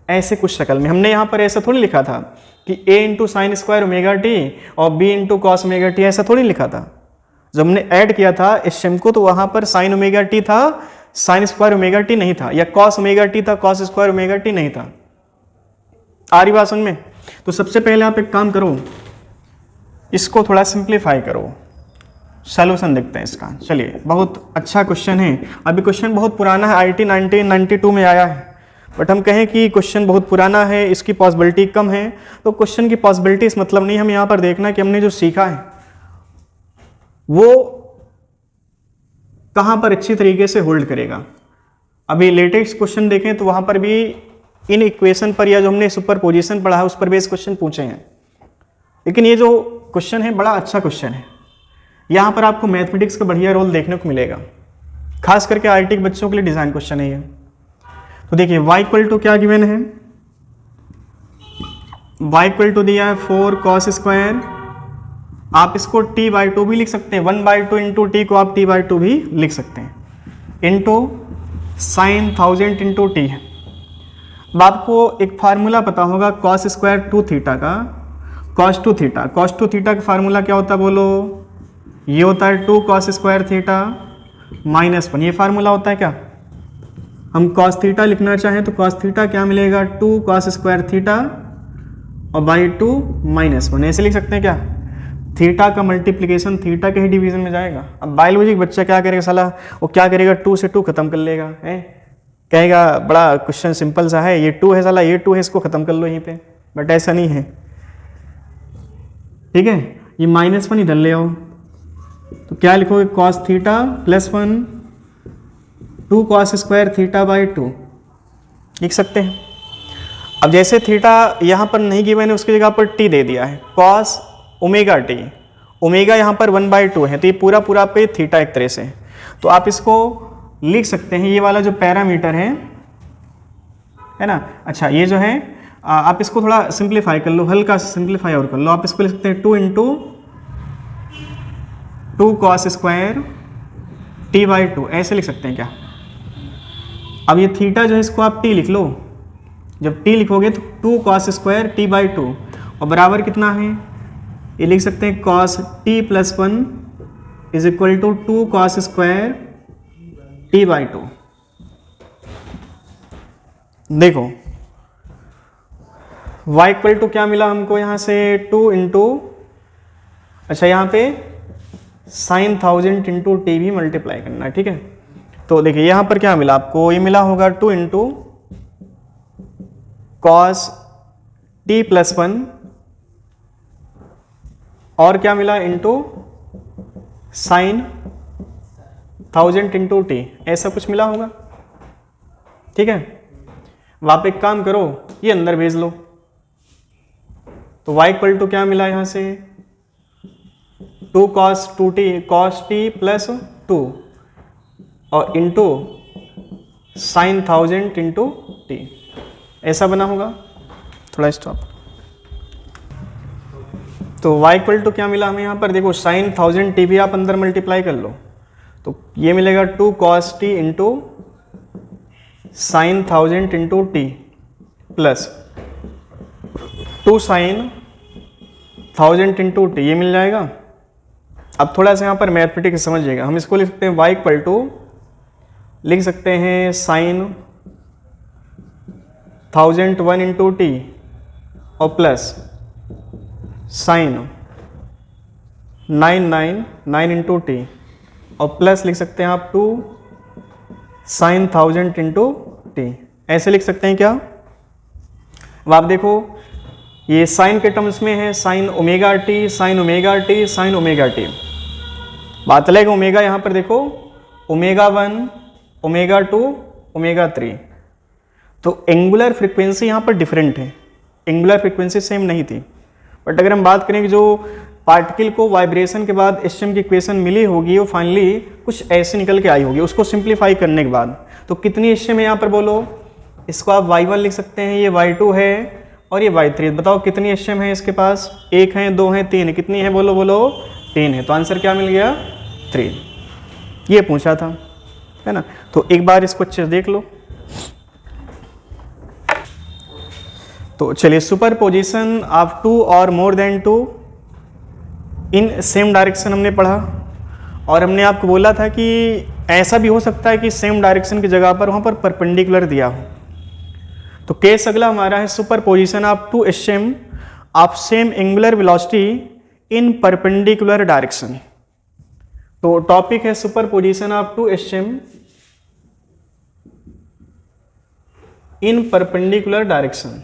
ऐसे कुछ शक्ल में। हमने यहाँ पर ऐसा थोड़ी लिखा था कि a into sine square omega T और b into cos omega T, ऐसा थोड़ी लिखा था। जब हमने ऐड किया था एचएम को तो वहाँ पर साइन ओमेगा टी था, साइन स्क्वायर ओमेगा टी नहीं था, या कॉस ओमेगा टी था, कॉस स्क्वायर ओमेगा टी नहीं था। आ रही बात समझ में? तो सबसे पहले आप एक काम करो, इसको थोड़ा सिंप्लीफाई करो, सॉल्यूशन देखते हैं इसका। चलिए, बहुत अच्छा क्वेश्चन है। अभी क्वेश्चन बहुत पुराना है, IIT 1992 में आया है, बट हम कहें कि क्वेश्चन बहुत पुराना है, इसकी पॉसिबिलिटी कम है, तो क्वेश्चन की पॉसिबिलिटी इस मतलब नहीं, हम यहाँ पर देखना कि हमने जो सीखा है वो कहाँ पर अच्छी तरीके से होल्ड करेगा। अभी लेटेस्ट क्वेश्चन देखें तो वहाँ पर भी इन इक्वेशन पर या जो हमने सुपरपोजिशन पढ़ा है उस पर बेस क्वेश्चन पूछे हैं, लेकिन ये जो क्वेश्चन है बड़ा अच्छा क्वेश्चन है। यहाँ पर आपको मैथमेटिक्स का बढ़िया रोल देखने को मिलेगा, खास करके IIT के बच्चों के लिए डिज़ाइन क्वेश्चन है ये। तो देखिए y इक्वल टू क्या गिवन है, y इक्वल टू दिया है 4 कॉस स्क्वायर, आप इसको t/2 भी लिख सकते हैं, 1/2 इंटू टी को आप t/2 भी लिख सकते हैं, इंटू साइन 1000 इंटू टी है। अब आपको एक फार्मूला पता होगा कॉस स्क्वायर 2 थीटा का, कॉस 2 थीटा, कॉस 2 थीटा का फार्मूला क्या होता है बोलो, ये होता है 2 कॉस स्क्वायर थीटा -1, ये फार्मूला होता है क्या। हम कॉस थीटा लिखना चाहें तो कॉस थीटा क्या मिलेगा, 2 कॉस स्क्वायर थीटा और बाई 2 -1, ऐसे लिख सकते हैं क्या। थीटा का मल्टीप्लिकेशन थीटा के ही डिवीजन में जाएगा। अब बायोलॉजी का बच्चा क्या करेगा साला, वो क्या करेगा, 2 से 2 खत्म कर लेगा, है कहेगा बड़ा क्वेश्चन सिंपल सा है, ये 2 है साला, ये 2 है, इसको खत्म कर लो यहीं पे, बट ऐसा नहीं है। ठीक है, ये -1 इधर ले आओ, तो क्या लिखोगे, cos theta +1 2 cos square theta by 2 लिख सकते हैं। अब जैसे थीटा यहाँ पर नहीं गिवन है, उसकी जगह पर टी दे दिया है, कॉस ओमेगा टी, ओमेगा यहाँ पर 1/2 है, तो ये पूरा पूरा आपका ये थीटा एक तरह से, तो आप इसको लिख सकते हैं, ये वाला जो पैरामीटर है ना। अच्छा, ये जो है आप इसको थोड़ा सिंप्लीफाई कर लो, हल्का सिंप्लीफाई और कर लो, आप इसको लिख सकते हैं 2 इंटू 2 कॉस स्क्वायर t/2, ऐसे लिख सकते हैं क्या। अब ये थीटा जो है इसको आप t लिख लो, जब t लिखोगे तो 2 कॉस स्क्वायर t/2 और बराबर कितना है, ये लिख सकते हैं cos t + 1 is equal to 2 cos square t/2। देखो y इक्वल टू क्या मिला हमको यहाँ से, 2 इंटू, अच्छा यहाँ पे साइन 1000 इंटू टी भी मल्टीप्लाई करना है, ठीक है। तो देखिए यहाँ पर क्या मिला आपको, ये मिला होगा 2 इंटू कॉस t + 1 और क्या मिला इंटू साइन 1000 इंटू टी, ऐसा कुछ मिला होगा, ठीक है। अब आप एक काम करो, ये अंदर भेज लो, तो y इक्वल टू क्या मिला यहाँ से, 2 cos 2t cos t + 2 और इंटू साइन 1000 इंटू टी, ऐसा बना होगा। थोड़ा स्टॉप। तो y इक्वल टू क्या मिला हमें यहाँ पर, देखो साइन 1000 टी भी आप अंदर मल्टीप्लाई कर लो, तो ये मिलेगा 2 cos t into sine 1000 into t plus 2 sine 1000 into t, ये मिल जाएगा। अब थोड़ा सा यहाँ पर मैथमेटिक्स समझिएगा, हम इसको लिख सकते हैं y इक्वल टू, लिख सकते हैं साइन 1001 इंटू टी और प्लस साइन 999 इंटू टी और प्लस लिख सकते हैं आप 2 साइन 1000 इंटू टी, ऐसे लिख सकते हैं क्या? अब आप देखो ये साइन के टर्म्स में है, sign omega t, sine omega t, sine omega T. बात लगेगा ओमेगा यहाँ पर देखो ओमेगा 1, ओमेगा 2, ओमेगा 3। तो एंगुलर फ्रीक्वेंसी यहाँ पर डिफरेंट है, एंगुलर फ्रीक्वेंसी सेम नहीं थी। बट अगर हम बात करें कि जो पार्टिकल को वाइब्रेशन के बाद एचएम की इक्वेशन मिली होगी वो फाइनली कुछ ऐसे निकल के आई होगी, उसको सिंप्लीफाई करने के बाद। तो कितनी एचएम है यहाँ पर बोलो? इसको आप y1 लिख सकते हैं, ये y2 है और ये y3। बताओ कितनी एचएम है इसके पास? 1 है, 2 है, 3 है। कितनी है बोलो? बोलो 3 है। तो आंसर क्या मिल गया? 3। ये पूछा था, है ना। तो एक बार इसको अच्छे से देख लो। तो चलिए, सुपर पोजिशन ऑफ 2 और more than 2 in same direction हमने पढ़ा, और हमने आपको बोला था कि ऐसा भी हो सकता है कि सेम डायरेक्शन की जगह पर वहाँ पर परपेंडिकुलर दिया हो। तो केस अगला हमारा है super position of 2 HM of same angular velocity in perpendicular direction. तो टॉपिक है super position of 2 HM in perpendicular direction.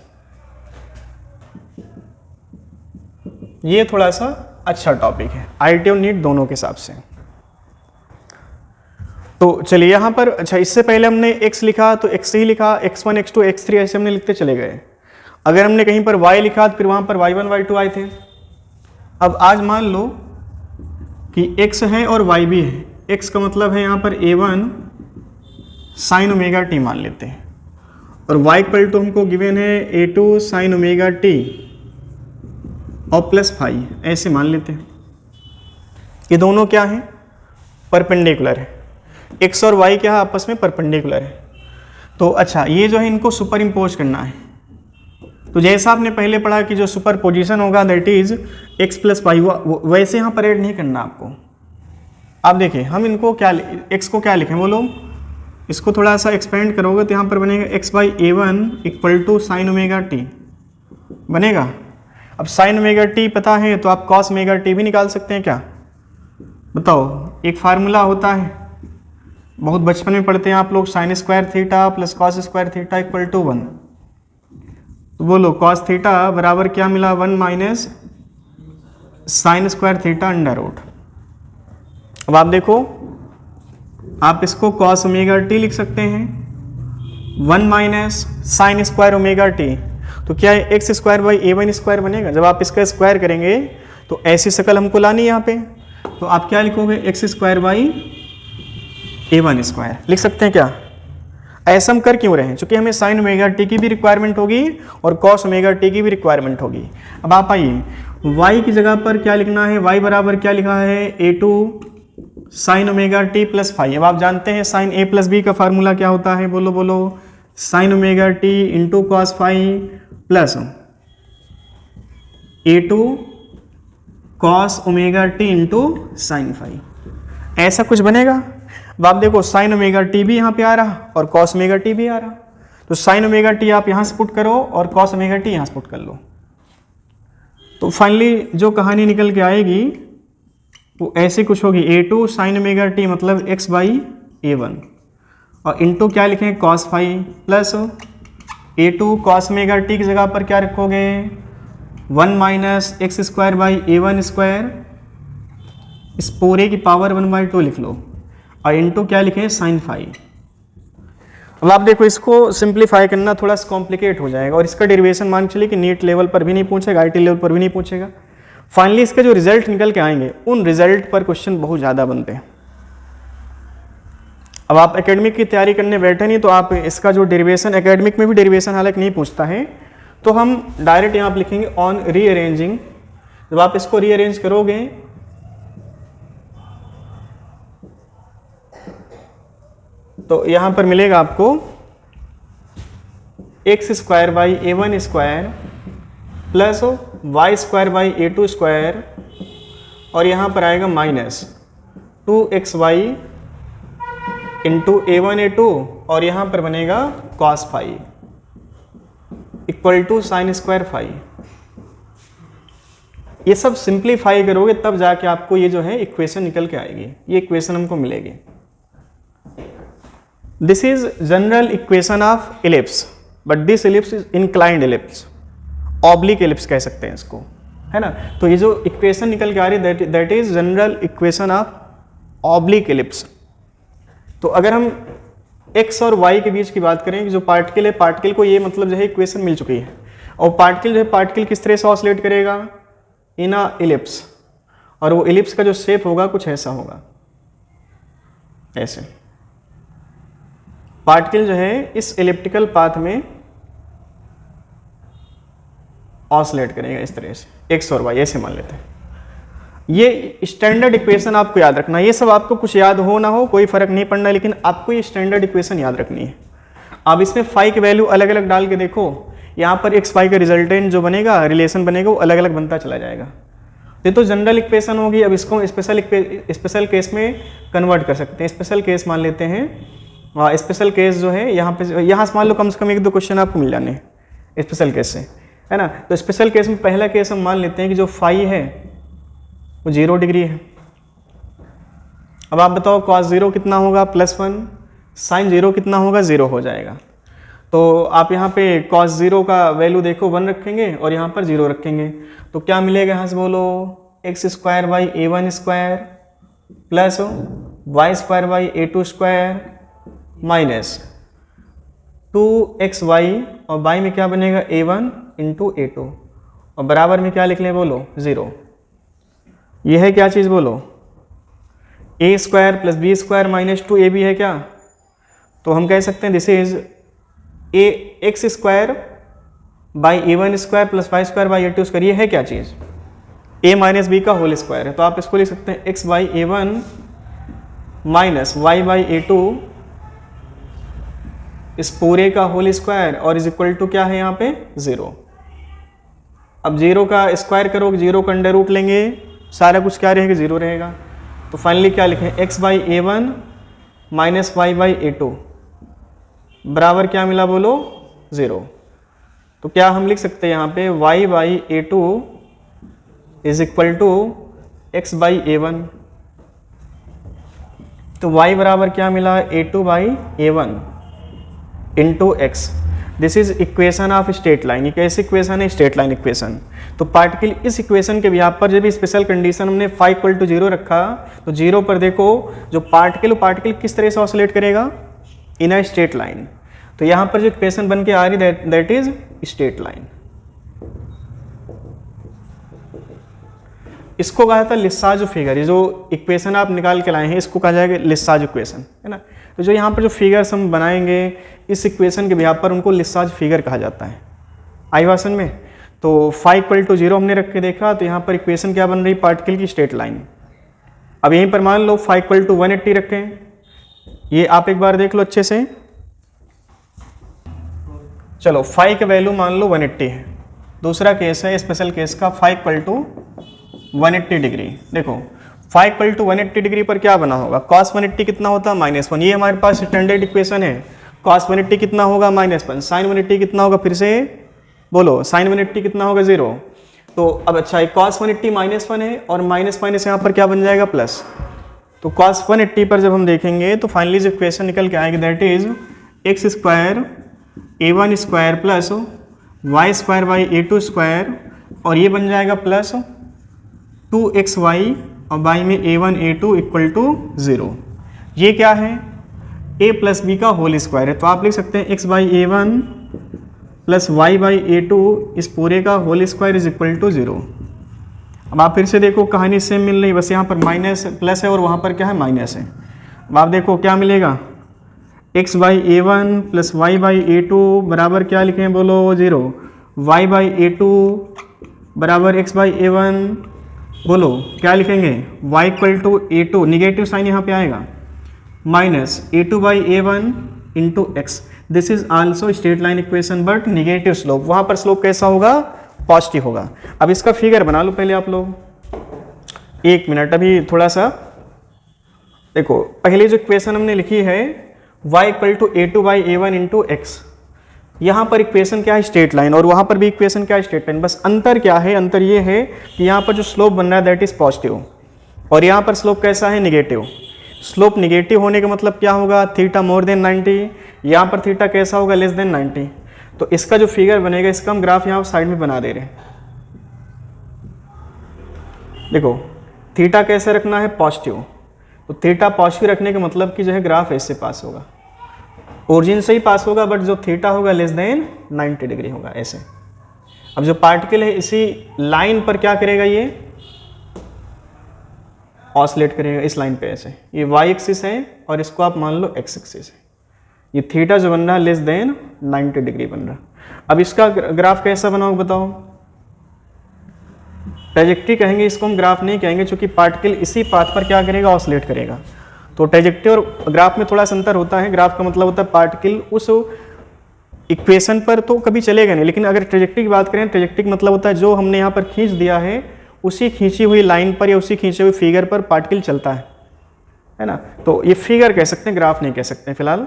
ये थोड़ा सा अच्छा टॉपिक है आईटी और नीट दोनों के हिसाब से। तो चलिए यहाँ पर, अच्छा इससे पहले हमने x लिखा तो x ही लिखा, x1, x2, x3 ऐसे हमने लिखते चले गए। अगर हमने कहीं पर y लिखा तो फिर वहाँ पर y1, y2 आए थे। अब आज मान लो कि x है और y भी है। x का मतलब है यहाँ पर a1 साइन ओमेगा टी मान लेते हैं, और y इक्वल टू हमको गिवन है a2 साइन ओमेगा टी और प्लस फाई, ऐसे मान लेते हैं। ये दोनों क्या हैं? परपेंडिकुलर है। x और y क्या है? आपस में परपेंडिकुलर है। तो अच्छा, ये जो है इनको सुपर इम्पोज करना है। तो जैसा आपने पहले पढ़ा कि जो सुपर पोजिशन होगा that is x plus y, वैसे यहाँ पर ऐड नहीं करना आपको। आप देखिए हम इनको क्या, x को क्या लिखें बोलो? इसको थोड़ा सा एक्सपेंड करोगे तो यहाँ पर बनेगा x by a1 equal to sine omega t बनेगा। अब साइन ओमेगा टी पता है तो आप कॉस ओमेगा टी भी निकाल सकते हैं क्या? बताओ, एक फार्मूला होता है, बहुत बचपन में पढ़ते हैं आप लोग, sine square theta plus cos square theta equal to 1। तो बोलो कॉस थीटा बराबर क्या मिला? 1 minus sine square theta under root. अब आप देखो, आप इसको कॉस ओमेगा टी लिख सकते हैं, 1 minus sine square omega T. तो क्या है? X square by a1 square बनेगा। जब आप इसका स्क्वायर करेंगे तो ऐसी शक्ल हमको लानी है यहाँ पे। तो आप क्या लिखोगे? X square by a1 square लिख सकते हैं क्या? ऐसा हम कर क्यों रहे हैं? क्योंकि हमें साइन ओमेगा टी की भी रिक्वायरमेंट होगी और कॉस ओमेगा टी की भी रिक्वायरमेंट होगी। अब आप आइए, y की जगह पर क्या लिखना है? y बराबर क्या लिखा है? a2 sine omega t plus phi. अब आप जानते हैं साइन a प्लस बी का फार्मूला क्या होता है? बोलो बोलो, sine omega t into cos phi plus a2 cos omega t into sine phi. ऐसा कुछ बनेगा? अब आप देखो, साइन ओमेगा टी भी यहाँ पे आ रहा और कॉस ओमेगा टी भी आ रहा। तो साइन ओमेगा टी आप यहाँ से पुट करो और कॉस ओमेगा टी यहाँ से पुट कर लो। तो फाइनली जो कहानी निकल के आएगी वो ऐसे कुछ होगी, a2 साइन ओमेगा टी मतलब x बाई a1 और इंटू क्या लिखें? Cos phi plus a2 cos omega t की जगह पर क्या रखोगे? 1 minus x square by a1 square, इस पूरे की पावर 1/2 लिख लो, और इंटू क्या लिखें? Sine phi. अब आप देखो, इसको सिंप्लीफाई करना थोड़ा सा कॉम्प्लिकेट हो जाएगा, और इसका डेरिवेशन मान चलिए कि नीट लेवल पर भी नहीं पूछेगा, आईटी लेवल पर भी नहीं पूछेगा। फाइनली इसके जो रिजल्ट निकल के आएंगे उन रिजल्ट पर क्वेश्चन बहुत ज़्यादा बनते हैं। अब आप एकेडमिक की तैयारी करने बैठे नहीं तो आप इसका जो डेरिवेशन, एकेडमिक में भी डेरिवेशन हालांकि नहीं पूछता है, तो हम डायरेक्ट यहाँ आप लिखेंगे ऑन रीअरेंजिंग। जब आप इसको रीअरेंज करोगे तो यहाँ पर मिलेगा आपको x square by a1 square plus y square by a2 square, और यहाँ पर आएगा minus 2xy into a1 a2, और यहाँ पर बनेगा cos phi equal to sine square phi. ये सब सिंप्लीफाई करोगे तब जाके आपको ये जो है इक्वेशन निकल के आएगी, ये इक्वेशन हमको मिलेगी। This is general equation of ellipse, but this ellipse is inclined ellipse, oblique ellipse कह सकते हैं इसको, है ना। तो ये जो इक्वेशन निकल के आ रही है that is general equation of oblique ellipse. तो अगर हम x और y के बीच की बात करें कि जो पार्टिकल है, पार्टिकल को ये मतलब जो है इक्वेशन मिल चुकी है, और पार्टिकल जो है पार्टिकल किस तरह से ऑसिलेट करेगा, इन अ इलिप्स, और वो इलिप्स का जो शेप होगा कुछ ऐसा होगा, ऐसे पार्टिकल जो है इस इलिप्टिकल पाथ में ऑसिलेट करेगा इस तरह से, x और y ऐसे मान लेते हैं। ये स्टैंडर्ड इक्वेशन आपको याद रखना, ये सब आपको कुछ याद हो ना हो कोई फर्क नहीं पड़ना, लेकिन आपको ये स्टैंडर्ड इक्वेशन याद रखनी है। अब इसमें फाई की वैल्यू अलग अलग डाल के देखो, यहाँ पर एक्स वाई का रिजल्टेंट जो बनेगा, रिलेशन बनेगा, वो अलग अलग बनता चला जाएगा। ये तो जनरल इक्वेशन होगी। अब इसको स्पेशल केस में कन्वर्ट कर सकते हैं। स्पेशल केस मान लेते हैं, स्पेशल केस जो है यहाँ पे, यहाँ से मान लो कम से कम 1-2 क्वेश्चन आपको मिल जाने स्पेशल केस से, है ना। तो स्पेशल केस में पहला केस हम मान लेते हैं कि जो फाई है वो 0 डिग्री है। अब आप बताओ cos 0 कितना होगा, +1, sin 0 कितना होगा, 0 हो जाएगा। तो आप यहाँ पे cos 0 का वैल्यू देखो 1 रखेंगे और यहाँ पर 0 रखेंगे, तो क्या मिलेगा यहाँ से बोलो, x² plus y² minus 2xy, और y में क्या बनेगा a1 × a2, और बराबर में क्या लिख लें बोलो, 0। ये है क्या चीज़ बोलो, a² + b² - 2ab है क्या। तो हम कह सकते हैं this is x² by a1² + y² by a2²। ये है क्या चीज़, a - b का होल स्क्वायर है। तो आप इसको लिख सकते हैं x by a1 minus y by a2 इस पूरे का होल स्क्वायर, और इज इक्वल टू क्या है यहाँ पे, 0। अब 0 का स्क्वायर करो, 0 का अंडर रूट लेंगे, सारा कुछ क्या रहेगा, 0 रहेगा। तो फाइनली क्या लिखें, x by a1 minus y by a2 बराबर क्या मिला बोलो, 0। तो क्या हम लिख सकते हैं यहाँ पे y by a2 is equal to x by a1। तो y बराबर क्या मिला, a2 by a1 into x। This is equation of straight line. ये कैसी इक्वेशन है, स्ट्रेट लाइन इक्वेशन। तो पार्टिकल इस इक्वेशन के बिहाफ पर जब स्पेशल कंडीशन हमने फाई इक्वल टू 0 रखा, तो 0 पर देखो जो पार्टिकल किस तरह से ऑसिलेट करेगा, इन अ स्ट्रेट लाइन। तो यहाँ पर जो इक्वेशन बन के आ रही दैट इज स्ट्रेट लाइन। इसको कहा था लिसाज फिगर। ये जो इक्वेशन आप निकाल के लाए हैं इसको कहा जाएगा लिसाज इक्वेशन, है ना। तो जो यहाँ पर जो फिगर्स हम बनाएंगे इस इक्वेशन के बिहाफ पर उनको लिसाज फिगर कहा जाता है आई भाषण में। तो फाई इक्वल टू 0 हमने रख के देखा, तो यहाँ पर इक्वेशन क्या बन रही, पार्टिकल की स्ट्रेट लाइन। अब यहीं पर मान लो फाई इक्वल टू 180 रखें, ये आप एक बार देख लो अच्छे से। चलो फाई का वैल्यू मान लो 180 है। दूसरा केस है स्पेशल केस का, फाई इक्वल टू 180 डिग्री। देखो फाई इक्वल टू 180 डिग्री पर क्या बना होगा, cos 180 कितना होता है, -1। ये हमारे पास स्टैंडर्ड इक्वेशन है। cos 180 कितना होगा, -1। sin 180 कितना होगा, फिर से बोलो, sin 180 कितना होगा, 0। तो अब अच्छा है, cos 180 -1 है, और माइनस माइनस यहाँ पर क्या बन जाएगा, प्लस। तो cos 180 पर जब हम देखेंगे तो फाइनली जो इक्वेशन निकल के आएगी that is x² a1² plus y² by a2², और ये बन जाएगा प्लस 2xy और y में a1 a2 इक्वल टू 0। ये क्या है, a प्लस b का होल स्क्वायर है। तो आप लिख सकते हैं x by a1 plus y by a2 इस पूरे का whole square is equal to 0। अब आप फिर से देखो कहानी सेम मिल रही, बस यहाँ पर माइनस प्लस है और वहाँ पर क्या है, माइनस है। अब आप देखो क्या मिलेगा, x by a1 plus y by a2 बराबर क्या लिखें बोलो, 0। y by a2 बराबर x by a1 बोलो क्या लिखेंगे, y equal to a2, negative sign यहाँ पे आएगा, minus a2 by a1 into x। This is also straight line equation but negative slope. वहाँ पर स्लोप कैसा होगा, पॉजिटिव होगा। अब इसका फिगर बना लो पहले आप लोग, 1 मिनट। अभी थोड़ा सा देखो, पहले जो इक्वेशन हमने लिखी है y equal to a2 by a1 into x, यहाँ पर इक्वेशन क्या है, स्ट्रेट लाइन, और वहाँ पर भी इक्वेशन क्या है, स्ट्रेट लाइन। बस अंतर क्या है, अंतर ये है कि यहाँ पर जो स्लोप बन रहा है दैट इज पॉजिटिव, और यहाँ पर स्लोप कैसा है, निगेटिव। स्लोप निगेटिव होने का मतलब क्या होगा, थीटा मोर देन 90, यहाँ पर थीटा कैसा होगा, लेस देन 90। तो इसका जो फिगर बनेगा, इसका हम ग्राफ यहाँ साइड में बना दे रहे हैं। देखो थीटा कैसे रखना है, पॉजिटिव, तो थीटा पॉजिटिव रखने का मतलब कि जो है ग्राफ ऐसे पास होगा, ओरिजिन से ही पास होगा, बट जो थीटा होगा लेस देन 90 डिग्री होगा ऐसे। अब जो पार्टिकल है इसी लाइन पर क्या करेगा, ये ऑसिलेट करेगा इस लाइन पे ऐसे, ये वाई एक्सिस है और इसको आप मान लो एक्स एक्सिस है। ये थीटा जो बन रहा है लेस देन 90 डिग्री बन रहा। अब इसका ग्राफ कैसा बनाओ बताओ, ट्रैजेक्टरी कहेंगे इसको, हम ग्राफ नहीं कहेंगे, क्योंकि पार्टिकल इसी पाथ पर क्या करेगा, ऑसिलेट करेगा। तो ट्रैजेक्टरी और ग्राफ में थोड़ा सा अंतर होता है। ग्राफ का मतलब होता है पार्टिकल उस इक्वेशन पर तो कभी चलेगा नहीं, लेकिन अगर ट्रैजेक्टरी की बात करें, ट्रैजेक्टरी का मतलब होता है जो हमने यहाँ पर खींच दिया है उसी खींची हुई लाइन पर या उसी खींचे हुए फिगर पर पार्टिकल चलता है ना। तो ये फिगर कह सकते हैं, ग्राफ नहीं कह सकते हैं फिलहाल।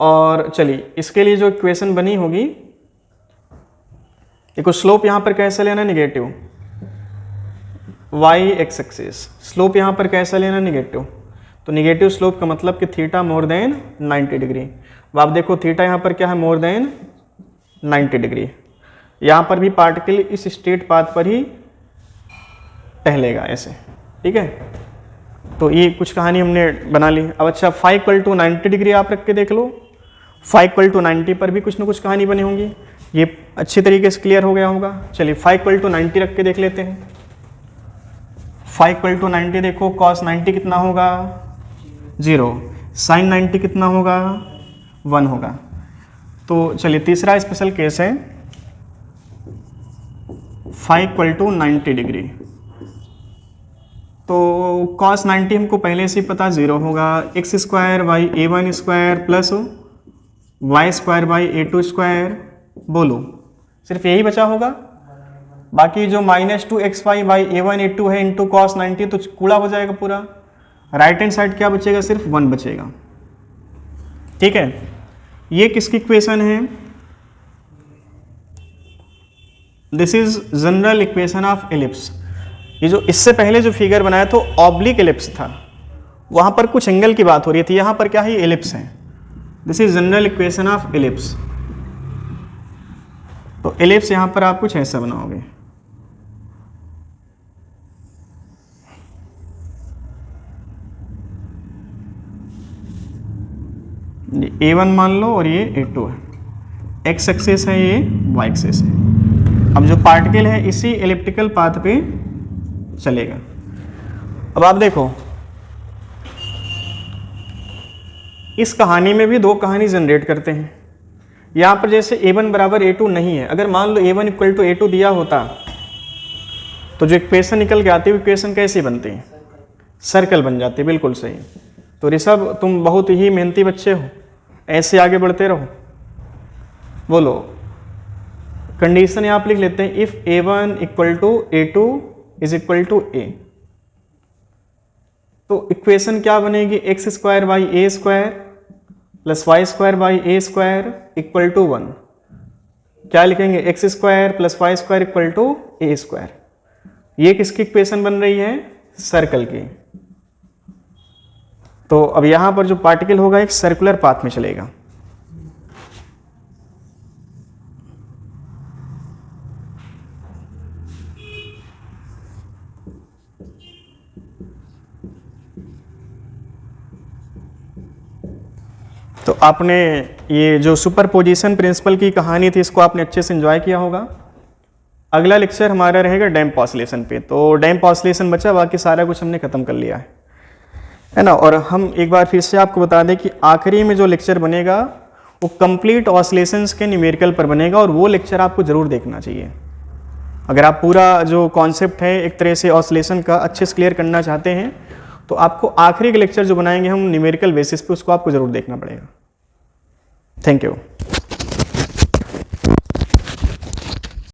और चलिए इसके लिए जो इक्वेशन बनी होगी, देखो स्लोप यहाँ पर कैसे लेना, negative, y x axis, slope यहाँ पर कैसा लेना, निगेटिव। तो निगेटिव स्लोप का मतलब कि थीटा मोर देन 90 डिग्री। अब आप देखो थीटा यहाँ पर क्या है, मोर देन 90 डिग्री। यहाँ पर भी पार्टिकल इस स्ट्रेट पाथ पर ही टहलेगा ऐसे, ठीक है। तो ये कुछ कहानी हमने बना ली। अब अच्छा फाई इक्वल टू 90 डिग्री आप रख के देख लो, फाई इक्वल टू 90 पर भी कुछ ना कुछ कहानी बनी होंगी। ये अच्छे तरीके से क्लियर हो गया होगा। चलिए फाई इक्वल टू 90 रख के देख लेते हैं। फाई इक्वल टू 90 देखो, कॉस 90 कितना होगा, 0, साइन 90 कितना होगा, 1 होगा। तो चलिए तीसरा स्पेशल केस है, फाई इक्वल टू 90 डिग्री। तो कॉस 90 हमको पहले से ही पता 0 होगा, x square by a1 square plus y square by a2 square. बोलो सिर्फ यही बचा होगा, बाकी जो -2xy बाई a1 a2 है इंटू कॉस 90 तो कूड़ा हो जाएगा पूरा। राइट हैंड साइड क्या बचेगा, सिर्फ 1 बचेगा, ठीक है। ये किसकी इक्वेशन है, this is general equation of ellipse. ये जो इससे पहले जो फिगर बनाया तो ऑब्लिक एलिप्स था, वहां पर कुछ एंगल की बात हो रही थी, यहां पर क्या है, एलिप्स है। This is general equation of ellipse. तो एलिप्स यहां पर आप कुछ ऐसा बनाओगे, a1 मान लो और ये a2 है, x एक्सिस है, ये y एक्सिस है। अब जो पार्टिकल है इसी एलिप्टिकल पाथ पे चलेगा। अब आप देखो इस कहानी में भी दो कहानी जनरेट करते हैं। यहाँ पर जैसे a1 बराबर a2 नहीं है, अगर मान लो a1 इक्वल टू a2 दिया होता तो जो इक्वेशन निकल के आती है इक्वेशन कैसी बनती है, सर्कल बन जाती है, बिल्कुल सही। तो ऋषभ तुम बहुत ही मेहनती बच्चे हो, ऐसे आगे बढ़ते रहो। बोलो कंडीशन यहाँ पर लिख लेते हैं, if a1 equal to a2 is equal to a। तो इक्वेशन क्या बनेगी, x square by a square plus y square by a square equal to 1। क्या लिखेंगे, x square plus y square equal to a square. ये किसकी equation बन रही है, सर्कल की। तो अब यहां पर जो पार्टिकल होगा एक सर्कुलर पाथ में चलेगा। तो आपने ये जो सुपरपोजिशन प्रिंसिपल की कहानी थी इसको आपने अच्छे से एंजॉय किया होगा। अगला लेक्चर हमारा रहेगा डैम्प ऑसिलेशन पे। तो डैम्प ऑसिलेशन बचा, बाकी सारा कुछ हमने खत्म कर लिया है ना। और हम एक बार फिर से आपको बता दें कि आखिरी में जो लेक्चर बनेगा वो कंप्लीट ऑसिलेशंस के न्यूमेरिकल पर बनेगा, और वो लेक्चर आपको ज़रूर देखना चाहिए। अगर आप पूरा जो कॉन्सेप्ट है एक तरह से ऑसिलेशन का अच्छे से क्लियर करना चाहते हैं तो आपको आखिरी के लेक्चर जो बनाएंगे हम न्यूमेरिकल बेसिस पे, उसको आपको ज़रूर देखना पड़ेगा। Thank you.